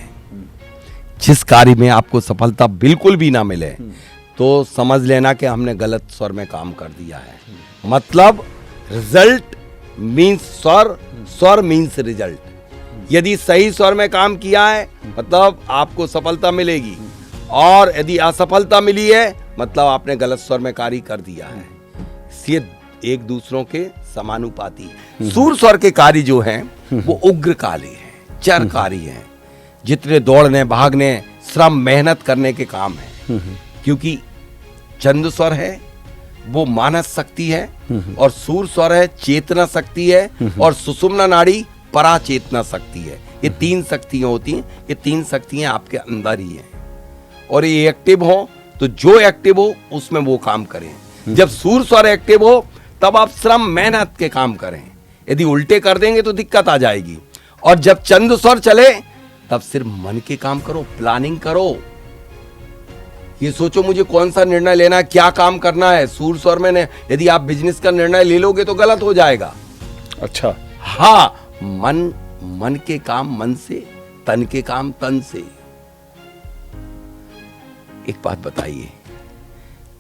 जिस कार्य में आपको सफलता बिल्कुल भी ना मिले, तो समझ लेना कि हमने गलत स्वर में काम कर दिया है। मतलब रिजल्ट मीन्स स्वर, स्वर मीन्स रिजल्ट। यदि सही स्वर में काम किया है मतलब आपको सफलता मिलेगी, और यदि असफलता मिली है मतलब आपने गलत स्वर में कार्य कर दिया है। ये एक दूसरों के समानुपाती है। सूर स्वर के कार्य जो हैं वो उग्र कार्य हैं, चर कार्य हैं, जितने दौड़ने भागने श्रम मेहनत करने के काम है। क्योंकि चंद स्वर है वो मानस शक्ति है, और सूर स्वर है चेतना शक्ति है, और सुषुम्ना नाड़ी पराचेतना शक्ति है। ये तीन शक्तियां होती हैं, ये तीन शक्तियां आपके अंदर ही हैं। और ये एक्टिव हो तो जो एक्टिव हो उसमें वो काम करें। जब सूर स्वर एक्टिव हो तब आप श्रम मेहनत के काम करें। यदि उल्टे कर देंगे तो दिक्कत आ जाएगी। और जब चंद्र स्वर चले तब सिर्फ मन के काम करो, प्लानिंग करो। ये सोचो मुझे कौन सा निर्णय लेना है, क्या काम करना है। सूर स्वर में यदि आप बिजनेस का निर्णय ले लोगे तो गलत हो जाएगा। अच्छा, हाँ, मन के काम मन से, तन के काम तन से। एक बात बताइए,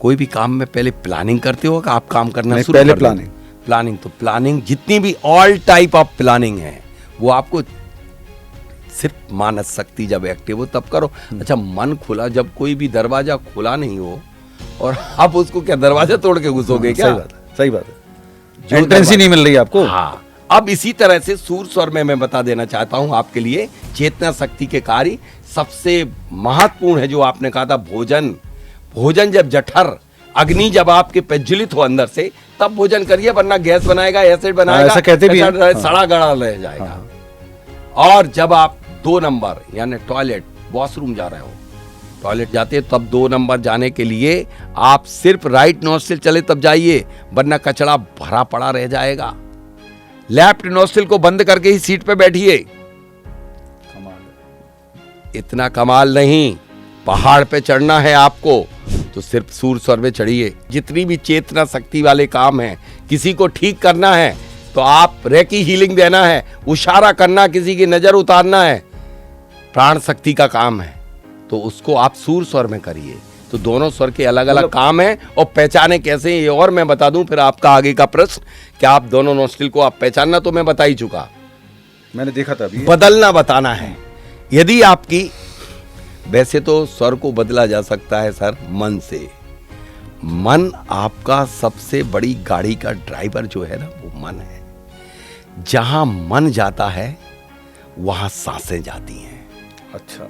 कोई भी काम में पहले प्लानिंग करते हो कि आप काम करना शुरू पहले कर प्लानिंग? प्लानिंग तो प्लानिंग जितनी भी ऑल टाइप ऑफ प्लानिंग है वो आपको सिर्फ मानस शक्ति जब एक्टिव हो तब करो। अच्छा, मन खुला, जब कोई भी दरवाजा खुला नहीं हो और आप उसको क्या दरवाजा तोड़ के घुसोगे क्या? सही बात है। एंट्रेंस ही नहीं मिल रही आपको। हाँ, अब इसी तरह से सूर स्वर में मैं बता देना चाहता हूं आपके लिए चेतना शक्ति के कार्य सबसे महत्वपूर्ण है। जो आपने कहा था भोजन, भोजन जब जठर अग्नि जब आपके प्रज्वलित हो अंदर से तब भोजन करिए, वरना गैस बनाएगा, एसिड बनाएगा, ऐसा कहते भी हैं। सड़ा गड़ा रह जाएगा। और जब आप 2 नंबर यानी टॉयलेट वॉशरूम जा रहे हो, टॉयलेट जाते हैं तब 2 नंबर जाने के लिए आप सिर्फ राइट नोस्ट्रिल चले तब जाइए, वरना कचड़ा भरा पड़ा रह जाएगा। लेफ्ट नोस्ट्रिल को बंद करके ही सीट पे बैठिए। इतना कमाल नहीं, पहाड़ पे चढ़ना है आपको तो सिर्फ सूर स्वर में चढ़िए। जितनी भी चेतना शक्ति वाले काम हैं, किसी को ठीक करना है तो आप रेकी हीलिंग देना है, उशारा करना, किसी की नजर उतारना है, प्राण शक्ति का काम है तो उसको आप सूर स्वर में करिए। तो दोनों स्वर के अलग अलग काम है और पहचाने कैसे ये और मैं बता दूं फिर आपका आगे का प्रश्न क्या आप दोनों नोस्ट्रिल को आप पहचानना तो मैं बता ही चुका, मैंने देखा था अभी। बदलना बताना है। यदि आपकी वैसे तो स्वर को बदला जा सकता है सर मन से। मन आपका सबसे बड़ी गाड़ी का ड्राइवर जो है ना वो मन है। जहां मन जाता है वहां सांसें जाती हैं। अच्छा,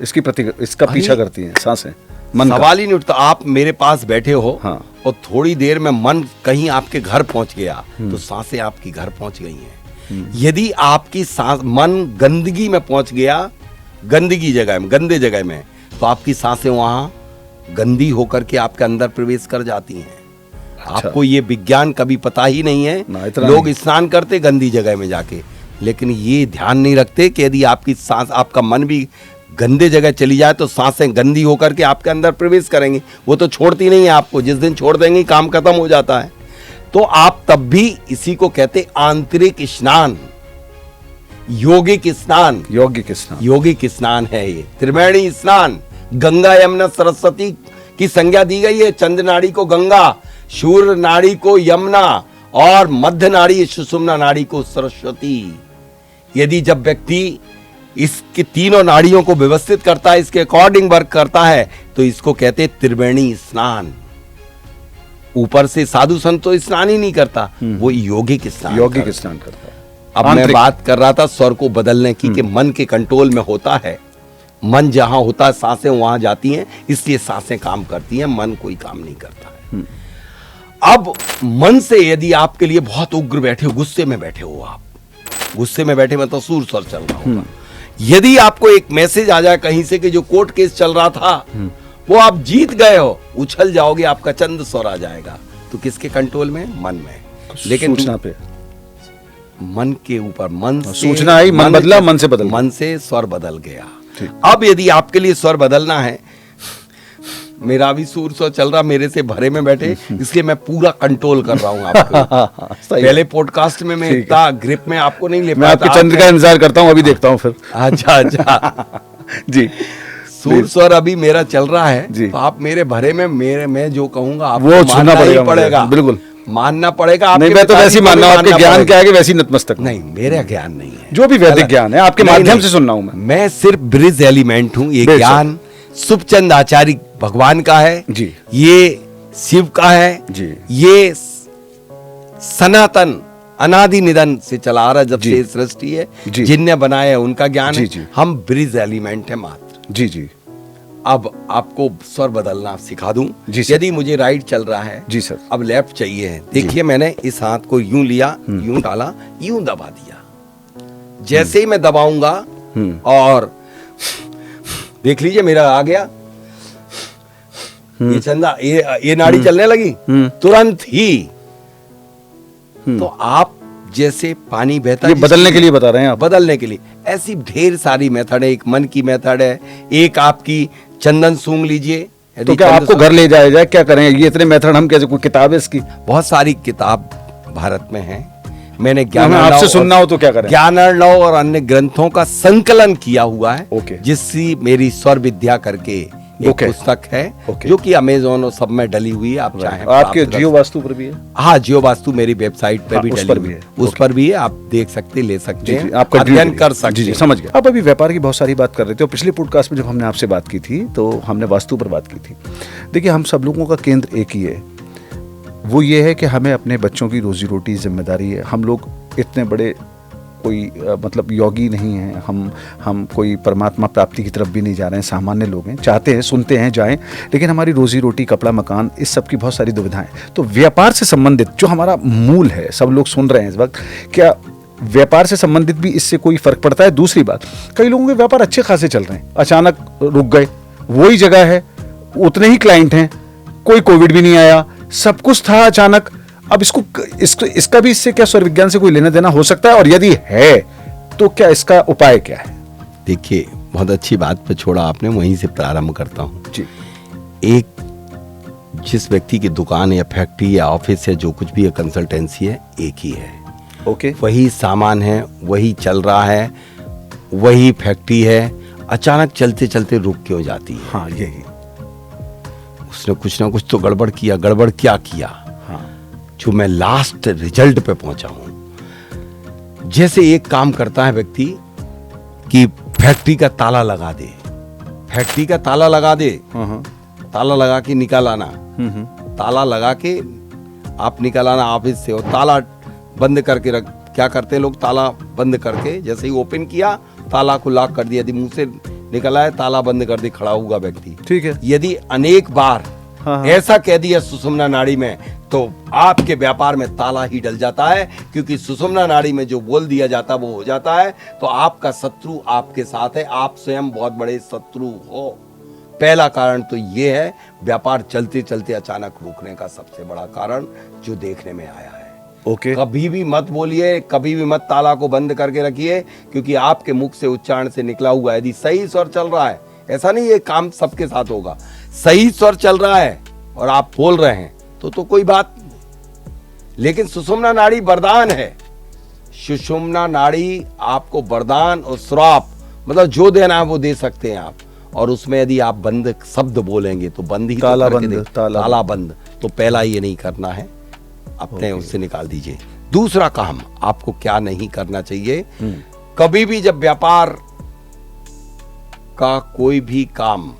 इसका पीछा करती हैं सांसें, मन सवाल ही नहीं उठता। आप मेरे पास बैठे हो हाँ। और थोड़ी देर में मन कहीं आपके घर पहुंच गया तो सांसें आपकी घर पहुंच गई हैं। यदि आपकी सांस मन गंदगी में पहुंच गया, गंदगी जगह में, गंदे जगह में, तो आपकी सांसें वहां गंदी होकर के आपके अंदर प्रवेश कर जाती हैं। अच्छा। आपको ये विज्ञान कभी पता ही नहीं है। लोग स्नान करते गंदी जगह में जाके, लेकिन ये ध्यान नहीं रखते कि यदि आपकी सांस, आपका मन भी गंदे जगह चली जाए तो सांसें गंदी होकर के आपके अंदर प्रवेश करेंगी। वो तो छोड़ती नहीं है आपको, जिस दिन छोड़ देंगी काम खत्म हो जाता है। तो आप तब भी इसी को कहते आंतरिक स्नान, यौगिक स्नान। यौगिक स्नान है ये, त्रिवेणी स्नान। गंगा यमुना सरस्वती की संज्ञा दी गई है। चंद्र नाड़ी को गंगा, शूर नाड़ी को यमुना और मध्य नाड़ी सुषुम्ना नाड़ी को सरस्वती। यदि जब व्यक्ति इसके तीनों नाड़ियों को व्यवस्थित करता है, इसके अकॉर्डिंग वर्क करता है तो इसको कहते त्रिवेणी स्नान। ऊपर से साधु संत तो स्नान ही नहीं करता, वो यौगिक स्नान करता है। अब मैं बात कर रहा था स्वर को बदलने की कि मन के कंट्रोल में होता है। मन जहां होता है सांसें वहां जाती हैं, इसलिए सांसें काम करती हैं, मन कोई काम नहीं करता है। अब मन से यदि आपके लिए बहुत उग्र बैठे हो, गुस्से में बैठे हो, आप गुस्से में बैठे मतलब सूर स्वर चल रहा होगा। यदि आपको एक मैसेज आ जाए कहीं से कि जो कोर्ट केस चल रहा था वो आप जीत गए हो, उछल जाओगे, आपका चंद्र स्वर आ जाएगा। तो किसके कंट्रोल में? मन में। लेकिन सूचना पे मन के ऊपर, मन से सूचना आई, मन बदला, मन से बदल, मन से स्वर बदल गया। अब यदि आपके लिए स्वर बदलना है, मेरा भी सूर स्वर चल रहा, मेरे से भरे में बैठे, इसलिए मैं पूरा कंट्रोल कर रहा हूँ आपको। पहले पॉडकास्ट में मैं इतना ग्रिप में आपको नहीं ले पाया। मैं आपके चंद्र का इंतजार करता हूँ, अभी देखता हूँ फिर। अच्छा जी, सूर स्वर अभी मेरा चल रहा है तो आप मेरे भरे में मैं जो कहूंगा आपको वो मानना पड़ेगा। बिल्कुल मानना पड़ेगा। नहीं, मैं तो वैसे ही मानना हूं, आपके ज्ञान के आगे वैसी नतमस्तक। नहीं, मेरा ज्ञान नहीं है, जो भी वैदिक ज्ञान है आपके माध्यम से सुनना हूं मैं सिर्फ ब्रिज एलिमेंट हूं। ये ज्ञान सुखचंद आचार्य भगवान का है जी, ये शिव का है जी, ये सनातन अनादि निधन से चला आ रहा, जब से सृष्टि है जिनने बनाया है उनका ज्ञान है। हम ब्रिज एलिमेंट है मात्र। जी जी। अब आपको स्वर बदलना सिखा दूं। यदि मुझे राइट चल रहा है जी सर, अब लेफ्ट चाहिए है। देखिए मैंने इस हाथ को यूं लिया, यूं डाला, यूं दबा दिया। जैसे ही मैं दबाऊंगा और देख लीजिए मेरा आ गया, ये चंदा ये नाड़ी चलने लगी तुरंत ही। तो आप जैसे पानी बहता ये बदलने के लिए बता रहे हैं आप? बदलने के लिए ऐसी ढेर सारी मेथड है। एक मन की मेथड है, एक आपकी चंदन सूंघ लीजिए। तो क्या आपको घर ले जाया जाए, क्या करें? ये इतने मेथड हम कैसे, कोई किताब है इसकी? बहुत सारी किताब भारत में है। मैंने आपसे सुनना हो तो क्या करें? ज्ञानार्णव और अन्य ग्रंथों का संकलन किया हुआ है। ओके। जिसकी मेरी स्वर विद्या करके एक पुस्तक है जो कि अमेज़न और सब में डली हुई है। आप चाहें आपके जियो वास्तु पर भी है? हाँ, जियो वास्तु मेरी वेबसाइट पे भी डली हुई है, उस पर भी है। आप देख सकते, ले सकते हैं, आपका अध्ययन कर सकते हैं। समझ गया। आप अभी व्यापार की बहुत सारी बात कर रहे थे और पिछले पॉडकास्ट में जब हमने आपसे बात की थी तो हमने वास्तु पर बात की थी। देखिए, हम सब लोगों का केंद्र एक ही है, वो ये है कि हमें अपने बच्चों की रोजी रोटी जिम्मेदारी है। हम लोग इतने बड़े कोई मतलब योगी नहीं हैं, हम कोई परमात्मा प्राप्ति की तरफ भी नहीं जा रहे हैं, सामान्य लोग हैं, चाहते हैं, सुनते हैं, जाएं, लेकिन हमारी रोजी रोटी, कपड़ा, मकान, इस सब की बहुत सारी दुविधाएं। तो व्यापार से संबंधित जो हमारा मूल है, सब लोग सुन रहे हैं इस वक्त, क्या व्यापार से संबंधित भी इससे कोई फर्क पड़ता है? दूसरी बात, कई लोगों के व्यापार अच्छे खासे चल रहे हैं, अचानक रुक गए, वही जगह है, उतने ही क्लाइंट हैं, कोई कोविड भी नहीं आया, सब कुछ था अचानक। अब इसका भी इससे क्या स्वर विज्ञान से कोई लेना देना हो सकता है? और यदि है तो क्या इसका उपाय क्या है? देखिए, बहुत अच्छी बात पे छोड़ा आपने, वहीं से प्रारंभ करता हूं जी। एक जिस व्यक्ति की दुकान या फैक्ट्री या ऑफिस या जो कुछ भी है, कंसल्टेंसी है, एक ही है। ओके। वही सामान है, वही चल रहा है, वही फैक्ट्री है, अचानक चलते चलते रुक क्यों जाती है? हाँ, यही उसने कुछ ना कुछ तो गड़बड़ किया। गड़बड़ क्या किया? जो मैं लास्ट रिजल्ट पे पहुंचा हूं। जैसे एक काम करता है व्यक्ति कि फैक्ट्री का ताला लगा दे, फैक्ट्री का ताला लगा दे, ताला लगा के निकाल आना, ताला लगा के आप निकाल आना ऑफिस से, और ताला बंद करके रख। क्या करते हैं लोग? ताला बंद करके जैसे ही ओपन किया, ताला को लॉक कर दिया, यदि मुंह से निकला है ताला बंद कर दे, खड़ा हुआ व्यक्ति। ठीक है। यदि अनेक बार ऐसा कह दिया सुषुम्ना नाड़ी में, तो आपके व्यापार में ताला ही डल जाता है, क्योंकि सुषुम्ना नाड़ी में जो बोल दिया जाता है वो हो जाता है। तो आपका शत्रु आपके साथ है, आप स्वयं बहुत बड़े शत्रु हो। पहला कारण तो ये है, व्यापार चलते चलते अचानक रुकने का सबसे बड़ा कारण जो देखने में आया है। ओके। कभी भी मत बोलिए, कभी भी मत ताला को बंद करके रखिए, क्योंकि आपके मुख से उच्चारण से निकला हुआ यदि सही स्वर चल रहा है, ऐसा नहीं ये काम सबके साथ होगा, सही स्वर चल रहा है और आप बोल रहे हैं तो कोई बात नहीं। लेकिन सुषुम्ना नाड़ी वरदान है। सुषुम्ना नाड़ी आपको वरदान और श्राप, मतलब जो देना है वो दे सकते हैं आप। और उसमें यदि आप बंद शब्द बोलेंगे तो बंद ही ताला तो बंद, ताला बंद, तो पहला ये नहीं करना है, अपने उससे निकाल दीजिए। दूसरा काम आपको क्या नहीं करना चाहिए, कभी भी जब व्यापार का कोई भी काम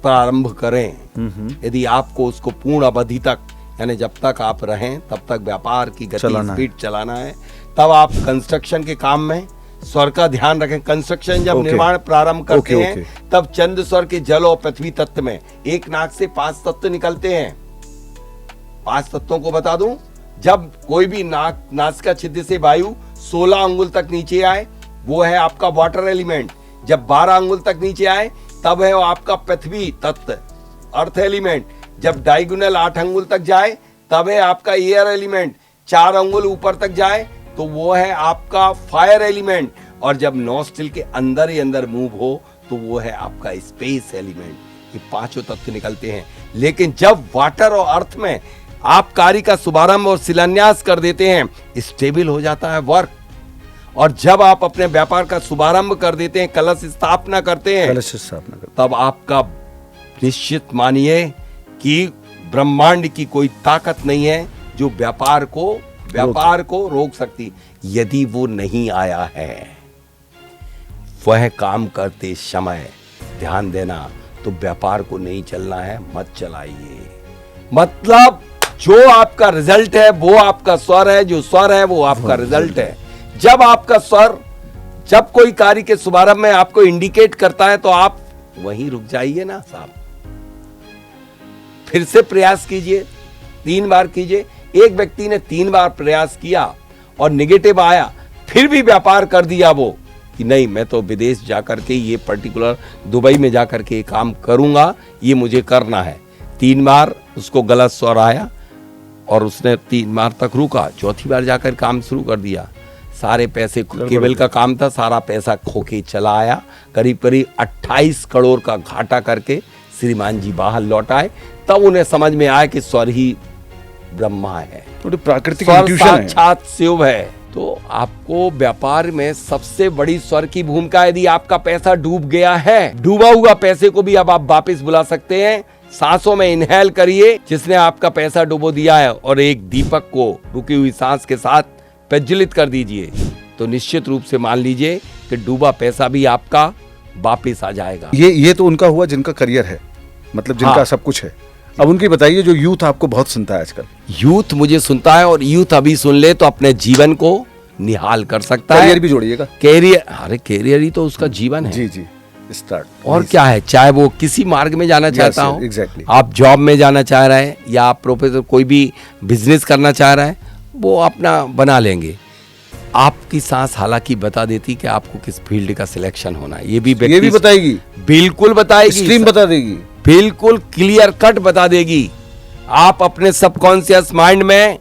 प्रारंभ करें, यदि आपको उसको पूर्ण अवधि तक, यानी जब तक आप रहें तब तक व्यापार की गति स्पीड चलाना है, तब आप कंस्ट्रक्शन के काम में स्वर का ध्यान रखें। कंस्ट्रक्शन जब निर्माण प्रारंभ करते हैं तब चंद स्वर के जल और पृथ्वी तत्व में एक नाक से 5 तत्व निकलते हैं। 5 तत्वों को बता दूं, जब कोई भी नासिका छिद्र से वायु 16 अंगुल तक नीचे आए, वो है आपका वाटर एलिमेंट। जब 12 अंगुल तक नीचे आए तब है वो आपका पृथ्वी तत्व, अर्थ एलिमेंट। जब डायगोनल 8 अंगुल तक जाए तब है आपका एयर एलिमेंट। 4 अंगुल ऊपर तक जाए तो वो है आपका फायर एलिमेंट। और जब नॉस्ट्रिल के अंदर ही अंदर मूव हो तो वो है आपका स्पेस एलिमेंट। ये 5 तत्व निकलते हैं। लेकिन जब वाटर और अर्थ में आप कार्य का शुभारंभ और शिलान्यास कर देते हैं, स्टेबल हो जाता है वर्क। और जब आप अपने व्यापार का शुभारंभ कर देते हैं, कलश स्थापना करते हैं, तब आपका निश्चित मानिए कि ब्रह्मांड की कोई ताकत नहीं है जो व्यापार को रोक सकती। यदि वो नहीं आया है, वह काम करते समय ध्यान देना, तो व्यापार को नहीं चलना है, मत चलाइए। मतलब जो आपका रिजल्ट है वो आपका स्वर है, जो स्वर है वो आपका रिजल्ट है। जब आपका स्वर, जब कोई कार्य के शुभारंभ में आपको इंडिकेट करता है तो आप वहीं रुक जाइए ना साहब। फिर से प्रयास कीजिए, 3 बार कीजिए। एक व्यक्ति ने 3 बार प्रयास किया और निगेटिव आया, फिर भी व्यापार कर दिया वो, कि नहीं, मैं तो विदेश जा कर के ये पर्टिकुलर दुबई में जा कर के काम करूँगा, ये मुझे करना है। 3 बार उसको गलत स्वर आया और उसने 3 बार तक रुका, चौथी बार जाकर काम शुरू कर दिया। सारे पैसे, केबल का काम था, सारा पैसा खो के चला आया। करीब करीब 28 करोड़ का घाटा करके श्रीमान जी बाहर लौट आए। तब उन्हें समझ में आया कि स्वर ही ब्रह्मा है, तो प्राकृतिक स्वर इंट्यूशन है। साक्षात शिव है। तो आपको व्यापार में सबसे बड़ी स्वर की भूमिका, यदि आपका पैसा डूब गया है, डूबा हुआ पैसे को भी अब आप वापस बुला सकते हैं। सांसों में इनहेल करिए, जिसने आपका पैसा डुबो दिया है, और एक दीपक को रुकी हुई सांस के साथ प्रज्वलित कर दीजिए, तो निश्चित रूप से मान लीजिए कि डूबा पैसा भी आपका वापस आ जाएगा। ये तो उनका हुआ जिनका करियर है, मतलब जिनका हाँ। सब कुछ है। अब उनकी बताइए, जो यूथ आपको बहुत सुनता है आजकल। यूथ मुझे सुनता है, और यूथ अभी सुन ले तो अपने जीवन को निहाल कर सकता है। करियर भी जोड़िएगा। कैरियर, अरे कैरियर ही तो उसका जीवन है। जी जी, स्टार्ट। और क्या है, चाहे वो किसी मार्ग में जाना चाहता हो, exactly. आप जॉब में जाना चाह रहे हैं या आप प्रोफेसर कोई भी बिजनेस करना चाह रहा है, वो अपना बना लेंगे। आपकी सांस हालांकि बता देती कि आपको किस फील्ड का सिलेक्शन होना है। ये भी बताएगी, बिल्कुल बताएगी, स्ट्रीम बता देगी, बिल्कुल क्लियर कट बता देगी। आप अपने सबकॉन्शियस माइंड में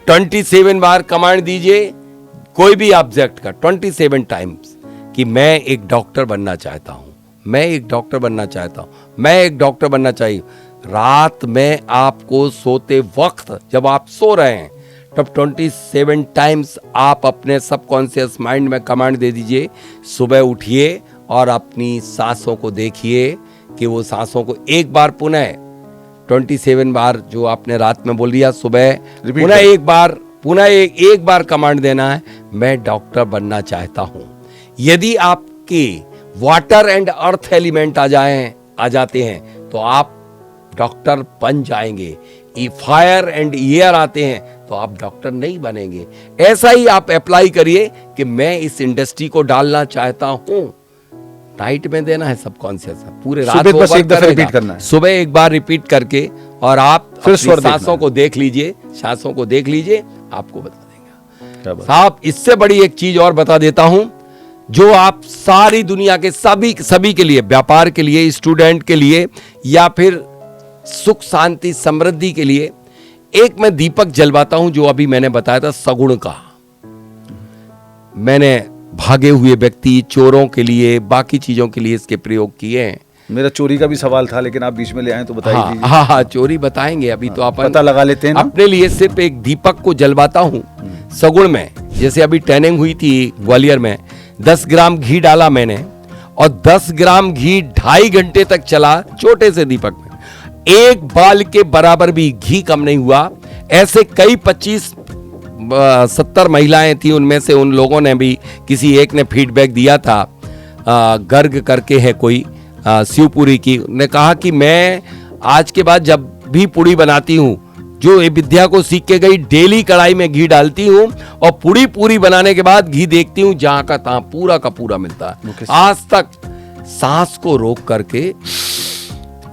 27 बार कमांड दीजिए कोई भी ऑब्जेक्ट का, 27 टाइम्स, कि मैं एक डॉक्टर बनना चाहता हूं, मैं एक डॉक्टर बनना चाहता हूं, मैं एक डॉक्टर बनना चाहिए। रात में आपको सोते वक्त जब आप सो रहे हैं, तब 27 टाइम्स आप अपने सबकॉन्शियस माइंड में कमांड दे दीजिए। सुबह उठिए और अपनी सांसों को देखिए कि वो सांसों को एक बार पुनः 27 बार जो आपने रात में बोल दिया, सुबह पुनः एक बार कमांड देना है, मैं डॉक्टर बनना चाहता हूं। यदि आपके वाटर एंड अर्थ एलिमेंट आ जाते हैं तो आप डॉक्टर बन जाएंगे। फायर एंड एयर आते हैं तो आप डॉक्टर नहीं बनेंगे। ऐसा ही आप अप्लाई करिए कि मैं इस इंडस्ट्री को डालना चाहता हूं। नाइट में देना है सबकॉन्शियस, पूरे रात सुबह को बस एक दफा रिपीट करना है, सुबह एक बार रिपीट करके, और आप फिर अपनी सांसों को देख लीजिए, सांसों को देख लीजिए, आपको बता देगा। साहब, इससे बड़ी एक चीज और बता देता हूं, जो आप सारी दुनिया के सभी के लिए, व्यापार के लिए, स्टूडेंट के लिए, या फिर सुख शांति समृद्धि के लिए, एक मैं दीपक जलवाता हूं जो अभी मैंने बताया था सगुण का। मैंने भागे हुए व्यक्ति, चोरों के लिए, बाकी चीजों के लिए इसके प्रयोग किए हैं। मेरा चोरी का भी सवाल था, लेकिन आप बीच में ले आए तो बताइए। हाँ, चोरी बताएंगे, अभी तो अपन पता लगा लेते हैं ना? अपने लिए सिर्फ एक दीपक को जलवाता हूँ सगुण में। जैसे अभी ट्रेनिंग हुई थी ग्वालियर में, 10 ग्राम घी डाला मैंने, और 10 ग्राम घी 2.5 घंटे तक चला छोटे से दीपक में। एक बाल के बराबर भी घी कम नहीं हुआ। ऐसे कई 25-70 महिलाएं थी, उनमें से उन लोगों ने भी, किसी एक ने फीडबैक दिया था, गर्ग करके है कोई, शिवपुरी की, ने कहा कि मैं आज के बाद जब भी पूड़ी बनाती हूँ, जो ये विद्या को सीख के गई, डेली कढ़ाई में घी डालती हूँ, और पूरी बनाने के बाद घी देखती हूँ जहां का तहां पूरा का पूरा मिलता है। आज तक सांस को रोक करके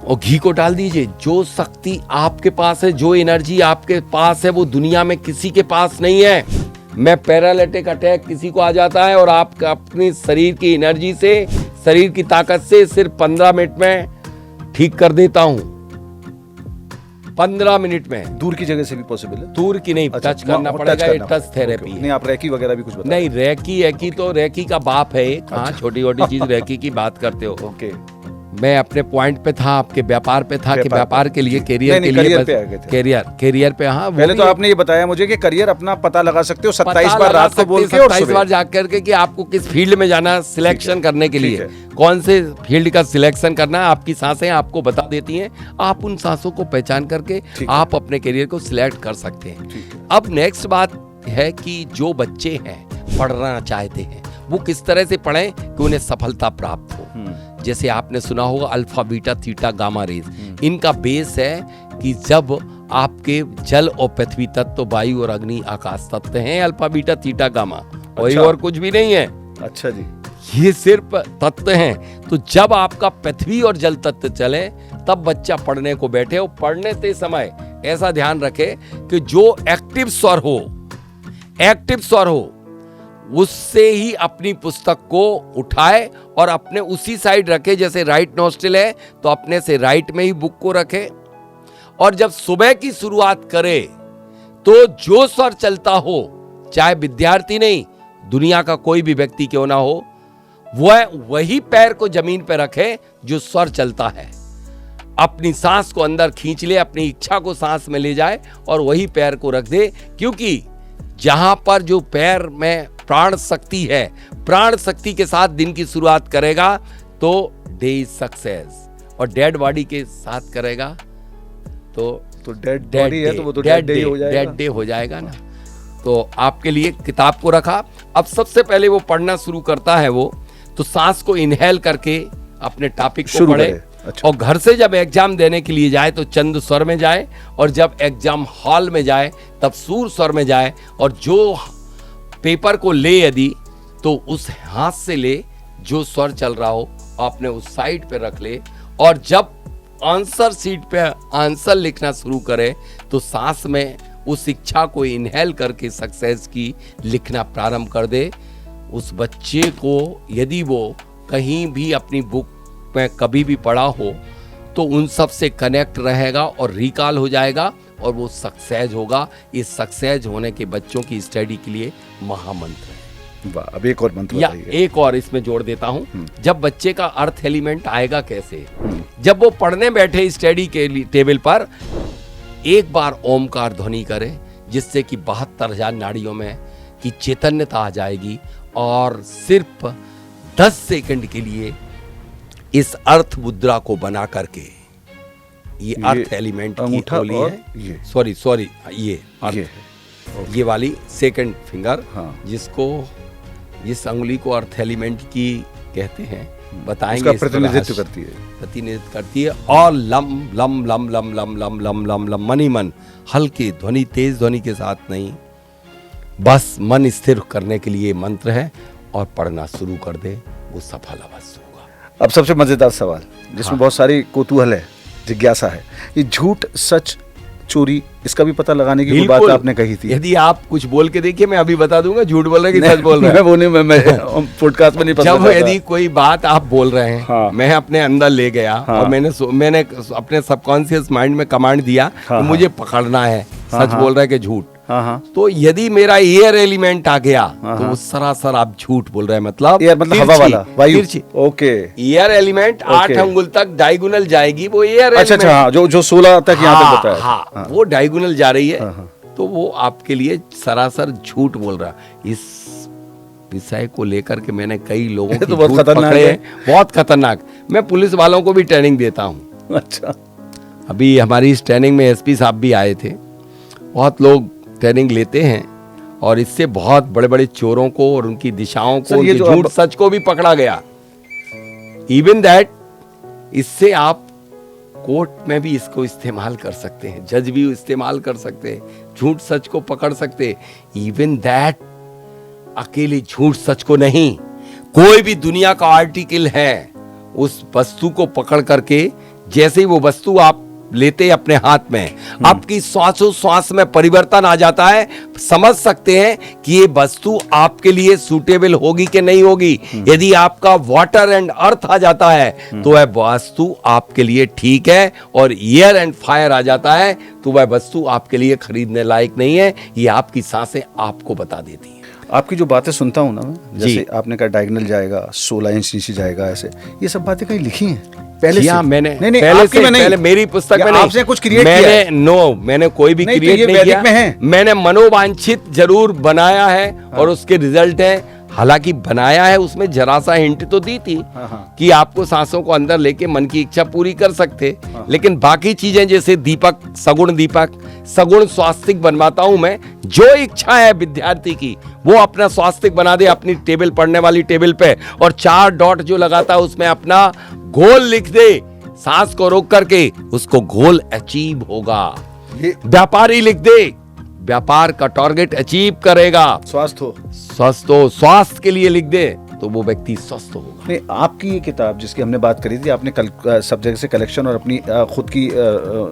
और घी को डाल दीजिए। जो शक्ति आपके पास है, जो एनर्जी आपके पास है, वो दुनिया में किसी के पास नहीं है। मैं पैरालिटिक अटैक किसी को आ जाता है, और आप अपनी शरीर की एनर्जी से, शरीर की ताकत से सिर्फ 15 मिनट में ठीक कर देता हूं। 15 मिनट में। दूर की जगह से भी पॉसिबल है? दूर की नहीं, अच्छा, टच करना पड़ेगा, ये टच थेरेपी है। नहीं, आप रेकी वगैरह भी कुछ बताइए। नहीं, रेकी तो रेकी का बाप है। कहाँ छोटी छोटी चीज रेकी की बात करते हो। ओके, मैं अपने पॉइंट पे था, आपके व्यापार पे था, कि व्यापार के लिए, कैरियर के लिए, कैरियर पे। हाँ, पहले तो आपने ये बताया मुझे कि करियर अपना पता लगा सकते हो 27 बार रात को बोल के, और 27 बार जाकर के, कि आपको किस फील्ड में जाना, सिलेक्शन करने के लिए कौन से फील्ड का सिलेक्शन करना है। आपकी सांसें आपको बता देती हैं, आप उन सांसों को पहचान करके आप अपने करियर को सिलेक्ट कर सकते हैं। अब नेक्स्ट बात है कि जो बच्चे हैं, पढ़ना चाहते हैं, वो किस तरह से पढ़ें कि उन्हें सफलता प्राप्त हो। जैसे आपने सुना होगा alpha, beta, theta, gamma rays. इनका बेस है कि जब आपके जल और पृथ्वी तत्व, वायु और अग्नि, आकाश तत्व हैं, अल्फा, बीटा, थीटा, गामा, और कुछ भी नहीं है। अच्छा जी, ये सिर्फ तत्व हैं। तो जब आपका पृथ्वी और जल तत्व चले, तब बच्चा पढ़ने को बैठे। और पढ़ने के समय ऐसा ध्यान रखे कि जो एक्टिव स्वर हो, उससे ही अपनी पुस्तक को उठाए और अपने उसी साइड रखे। जैसे राइट नोस्ट्रिल है तो अपने से राइट में ही बुक को रखे, और जब सुबह की शुरुआत करे तो जो स्वर चलता हो, चाहे विद्यार्थी नहीं, दुनिया का कोई भी व्यक्ति क्यों ना हो, वह वही पैर को जमीन पर रखे जो स्वर चलता है। अपनी सांस को अंदर खींच ले, अपनी इच्छा को सांस में ले जाए और वही पैर को रख दे, क्योंकि जहां पर जो पैर में प्राण शक्ति है, प्राण शक्ति के साथ दिन की शुरुआत करेगा तो डे इज सक्सेस, और डेड बॉडी के साथ करेगा तो डेड बॉडी है तो वो तो डेड डे हो जाएगा, डेड डे हो जाएगा ना। तो आपके लिए किताब को रखा। अब सबसे पहले वो पढ़ना शुरू करता है, वो तो सांस को इनहेल करके अपने टॉपिक को पढ़े। अच्छा। और घर से जब एग्जाम देने के लिए जाए तो चंद स्वर में जाए, और जब एग्जाम हॉल में जाए तब सूर स्वर में जाए, और जो पेपर को ले यदि तो उस हाथ से ले जो स्वर चल रहा हो आपने उस साइड पे रख ले, और जब आंसर सीट पे आंसर लिखना शुरू करे तो सांस में उस इच्छा को इनहेल करके सक्सेस की लिखना प्रारंभ कर दे। उस बच्चे को यदि वो कहीं भी अपनी बुक में कभी भी पढ़ा हो तो उन सब से कनेक्ट रहेगा और रिकॉल हो जाएगा और वो सक्सेस होगा। इस सक्सेस होने के बच्चों की स्टडी के लिए महामंत्र है। वाह, अब एक और मंत्र या बताइए। एक और इसमें जोड़ देता हूँ, जब बच्चे का अर्थ एलिमेंट आएगा कैसे, जब वो पढ़ने बैठे स्टडी के टेबल पर एक बार ओमकार ध्वनि करे, जिससे कि 72,000 नाड़ियों में की चैतन्यता आ जाएगी, और सिर्फ 10 सेकंड के लिए इस अर्थ मुद्रा को बना करके, ये अर्थ एलिमेंट की होली है, सॉरी ये अर्थ, ये वाली सेकंड फिंगर, जिसको जिस अंगुली को अर्थ एलिमेंट की कहते हैं बताएंगे, प्रतिनिधित्व करती है, प्रतिनिधित्व करती है। और lump lump lump lump lump lump lump lump lump मन ही मन, हल्के ध्वनि, तेज ध्वनि के साथ नहीं, बस मन स्थिर करने के लिए मंत्र है, और पढ़ना शुरू कर दे, वो सफल अवश्य होगा। अब सबसे मजेदार सवाल, जिसमें बहुत सारी कौतूहल है, जिज्ञासा है, ये झूठ सच चोरी, इसका भी पता लगाने की बात आपने कही थी। यदि आप कुछ बोल के देखिए, मैं अभी बता दूंगा झूठ बोल रहे हैं कि सच बोल रहे हैं। वो नहीं, मैं पॉडकास्ट में नहीं पता। जब यदि कोई बात आप बोल रहे हैं, हाँ, मैं अपने अंदर ले गया, हाँ, और मैंने अपने सबकॉन्शियस माइंड में कमांड दिया, हाँ, तो मुझे पकड़ना है, हाँ, सच बोल रहा है कि झूठ, हाँ, हाँ, तो यदि मेरा एयर एलिमेंट आ गया, हाँ, तो वो सरासर आप झूठ बोल रहे हैं, मतलब हवा वाला, वायु, ओके, एयर एलिमेंट 8 अंगुल तक डायगोनल जाएगी, वो एयर अच्छा, जो 16 तक यहाँ तक बताया, हाँ, वो डायगोनल जा रही है, तो वो आपके लिए सरासर झूठ बोल रहा। इस विषय को लेकर के मैंने कई लोगों को बहुत पकड़े हैं, बहुत खतरनाक। मैं पुलिस वालों को भी ट्रेनिंग देता हूँ। अच्छा, अभी हमारी इस ट्रेनिंग में एसपी साहब भी आए थे। बहुत लोग ट्रेनिंग लेते हैं और इससे बहुत बड़े बड़े चोरों को और उनकी दिशाओं को, उनके झूठ सच को भी पकड़ा गया। इवन दैट, इससे आप कोर्ट में भी इसको इस्तेमाल कर सकते हैं, जज भी इस्तेमाल कर सकते हैं, झूठ सच को पकड़ सकते हैं। इवन दैट, अकेले झूठ सच को नहीं, कोई भी दुनिया का आर्टिकल है, उस वस्तु को पकड़ करके, जैसे ही वो वस्तु आप लेते अपने हाथ में, आपकी श्वासोश्वास में परिवर्तन आ जाता है, समझ सकते हैं कि ये वस्तु आपके लिए सूटेबल होगी कि नहीं होगी। यदि आपका वाटर एंड अर्थ आ जाता है तो वह वस्तु आपके लिए ठीक है, और एयर एंड फायर आ जाता है तो वह वस्तु आपके लिए खरीदने लायक नहीं है। ये आपकी सांसें आपको बता देती हैं। आपकी जो बातें सुनता हूँ ना, जैसे आपने कहा डायगोनल जाएगा, 16 इंच नीचे जाएगा, ऐसे ये सब बातें कहीं लिखी हैं पहले से? मैंने पहले मेरी पुस्तक में आपसे कुछ क्रिएट किया है? मैंने कोई भी क्रिएट नहीं किया। में है। मैंने मनोवांछित जरूर बनाया है, और उसके रिजल्ट है। हालांकि बनाया है, उसमें जरा सा हिंट तो दी थी कि आपको सांसों को अंदर लेके मन की इच्छा पूरी कर सकते, लेकिन बाकी चीजें जैसे दीपक, सगुण स्वास्तिक बनवाता हूं मैं। जो इच्छा है विद्यार्थी की, वो अपना स्वास्तिक बना दे अपनी टेबल, पढ़ने वाली टेबल पे, और 4 डॉट जो लगाता है उसमें अपना गोल लिख दे, सांस को रोक करके उसको गोल अचीव होगा। व्यापारी लिख दे, व्यापार का टारगेट अचीव करेगा। स्वास्थ्य हो, स्वास्थ्य के लिए लिख दे, तो वो व्यक्ति स्वस्थ होगा। नहीं, आपकी ये किताब जिसकी हमने बात करी थी, आपने सब जगह से कलेक्शन और अपनी खुद की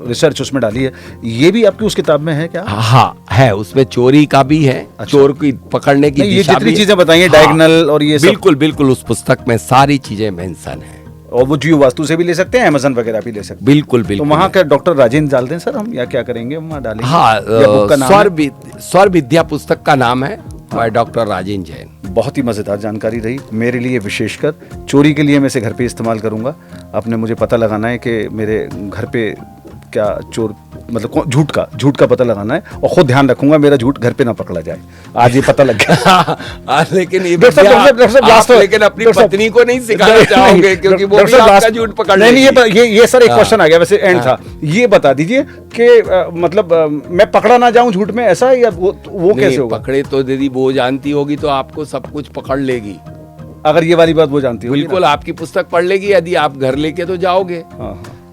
रिसर्च उसमें डाली है, ये भी आपकी उस किताब में है क्या? हाँ है, उसमें चोरी का भी है। अच्छा। चोर की पकड़ने की ये जितनी चीजें बताई हैं, डायगोनल और ये बिल्कुल बिल्कुल उस पुस्तक में सारी चीजें मेंशन है। और वो जियो वास्तु से भी ले सकते हैं, अमेज़न वगैरह भी ले सकते हैं। बिल्कुल बिल्कुल। तो वहाँ का डॉक्टर राजेंद्र डाल दें सर हम, या क्या करेंगे वहाँ डालेंगे? हाँ, स्वर विद्या पुस्तक का नाम है, डॉक्टर राजेंद्र जैन। बहुत ही मज़ेदार जानकारी रही मेरे लिए, विशेषकर चोरी के लिए मैं इसे घर पे इस्तेमाल करूँगा। आपने मुझे पता लगाना है कि मेरे घर पे क्या चोर, मतलब झूठ का पता लगाना है, और खुद ध्यान रखूंगा मेरा झूठ घर पे ना पकड़ा जाए। आज ये पता लग गया। लेकिन लेकिन अपनी पत्नी को नहीं सिखाना चाहोगे, क्योंकि वो भी आपका झूठ पकड़ लेगी। ये सर एक क्वेश्चन आ गया, वैसे एंड था, ये बता दीजिए कि मतलब मैं पकड़ा ना जाऊं झूठ में, ऐसा, या वो कैसे होगा? पकड़े तो दीदी वो जानती होगी तो आपको सब कुछ पकड़ लेगी। अगर ये वाली बात वो जानती होगी, बिल्कुल आपकी पुस्तक पढ़ लेगी। यदि आप घर लेके तो जाओगे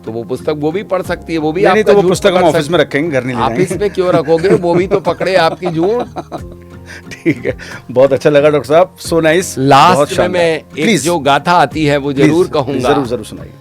तो वो पुस्तक वो भी पढ़ सकती है, वो भी नहीं, तो वो पुस्तक हम ऑफिस में रखेंगे, घर नहीं ले जाएंगे। ऑफिस में क्यों रखोगे, वो भी तो पकड़े आपकी झूठ। ठीक है, बहुत अच्छा लगा डॉक्टर साहब, सो नाइस। लास्ट में मैं एक जो गाथा आती है वो जरूर कहूंगा, जरूर सुनाइए।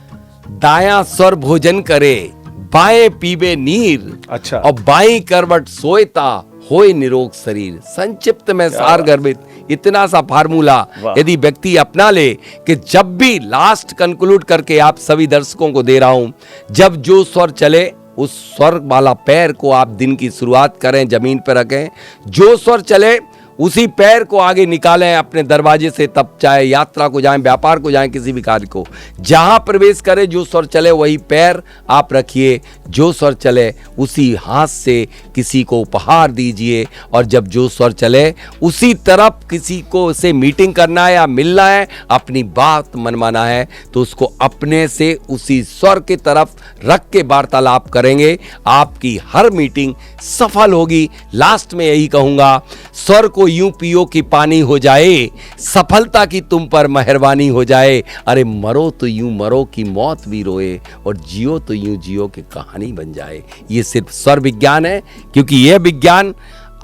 दायां स्वर भोजन करे, बाएं पीबे नीर, अच्छा, और बाई करवट सोएता होए निरोग शरीर। संक्षिप्त में सार गर्भित इतना सा फार्मूला यदि व्यक्ति अपना ले, कि जब भी लास्ट कंक्लूड करके आप सभी दर्शकों को दे रहा हूं, जब जो स्वर चले उस स्वर वाला पैर को आप दिन की शुरुआत करें, जमीन पर रखें, जो स्वर चले उसी पैर को आगे निकालें अपने दरवाजे से, तब चाहे यात्रा को जाएं, व्यापार को जाएं, किसी भी कार्य को जहां प्रवेश करें, जो स्वर चले वही पैर आप रखिए, जो स्वर चले उसी हाथ से किसी को उपहार दीजिए, और जब जो स्वर चले उसी तरफ किसी को से मीटिंग करना है या मिलना है, अपनी बात मनवाना है, तो उसको अपने से उसी स्वर की तरफ रख के वार्तालाप करेंगे, आपकी हर मीटिंग सफल होगी। लास्ट में यही कहूंगा, स्वर को यूं पियो कि पानी हो जाए, सफलता की तुम पर मेहरबानी हो जाए। अरे मरो तो यूं मरो कि मौत भी रोए, और जियो तो यूं जियो कि कहानी बन जाए। ये सिर्फ स्वर विज्ञान है, क्योंकि यह विज्ञान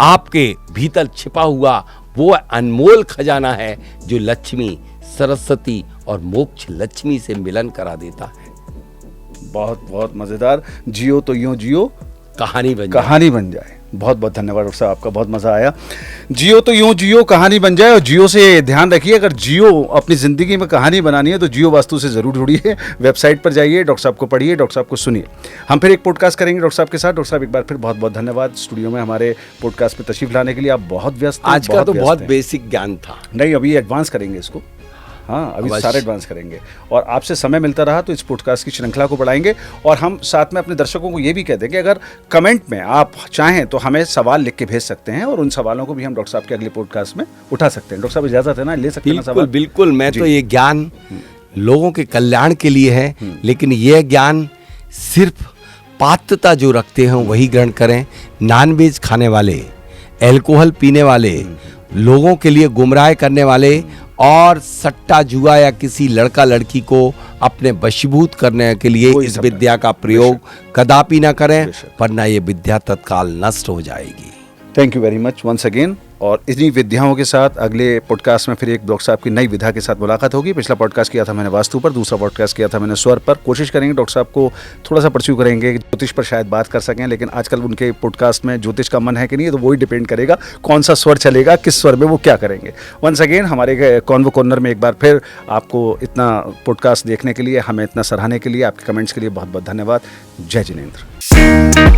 आपके भीतर छिपा हुआ वो अनमोल खजाना है जो लक्ष्मी, सरस्वती और मोक्ष लक्ष्मी से मिलन करा देता है। बहुत बहुत मजेदार। जियो तो यूं जियो, कहानी बन जाए। बहुत बहुत धन्यवाद डॉक्टर साहब, आपका बहुत मज़ा आया। जियो तो यूं जियो, कहानी बन जाए। और जियो से ध्यान रखिए, अगर जियो अपनी ज़िंदगी में कहानी बनानी है तो जियो वास्तु से ज़रूर जुड़िए। वेबसाइट पर जाइए, डॉक्टर साहब को पढ़िए, डॉक्टर साहब को सुनिए। हम फिर एक पॉडकास्ट करेंगे डॉक्टर साहब के साथ। डॉक्टर साहब एक बार फिर बहुत बहुत धन्यवाद स्टूडियो में हमारे पॉडकास्ट पर तशरीफ लाने के लिए। आप बहुत व्यस्त हैं। आज का तो बहुत बेसिक ज्ञान था। नहीं, अभी एडवांस करेंगे इसको। हाँ, अभी सारे एडवांस करेंगे, और आपसे समय मिलता रहा तो इस पॉडकास्ट की श्रृंखला को बढ़ाएंगे। और हम साथ में अपने दर्शकों को ये भी कहते हैं कि अगर कमेंट में आप चाहें तो हमें सवाल लिख के भेज सकते हैं, और उन सवालों को भी हम डॉक्टर साहब के अगले पॉडकास्ट में उठा सकते हैं। डॉक्टर साहब इजाजत है ना, ले सकते हैं सवाल? बिल्कुल। मैं तो ये ज्ञान लोगों के कल्याण के लिए है, लेकिन यह ज्ञान सिर्फ पात्रता जो रखते हैं वही ग्रहण करें। नॉनवेज खाने वाले, अल्कोहल पीने वाले, लोगों के लिए गुमराह करने वाले, और सट्टा जुआ या किसी लड़का लड़की को अपने वशीभूत करने के लिए इस विद्या का प्रयोग कदापि ना करें, वरना ये विद्या तत्काल नष्ट हो जाएगी। Thank you very much once again. और इन्हीं विद्याओं के साथ अगले पॉडकास्ट में फिर एक डॉक्टर साहब की नई विधा के साथ मुलाकात होगी। पिछला पॉडकास्ट किया था मैंने वास्तु पर, दूसरा पॉडकास्ट किया था मैंने स्वर पर। कोशिश करेंगे डॉक्टर साहब को थोड़ा सा परस्यू करेंगे, ज्योतिष पर शायद बात कर सकें, लेकिन आजकल उनके पॉडकास्ट में ज्योतिष का मन है कि नहीं, तो वही डिपेंड करेगा कौन सा स्वर चलेगा, किस स्वर में वो क्या करेंगे। वंस अगेन हमारे कॉन्वो कॉर्नर में एक बार फिर आपको इतना पॉडकास्ट देखने के लिए, हमें इतना सराहने के लिए, आपके कमेंट्स के लिए बहुत बहुत धन्यवाद। जय जिनेंद्र।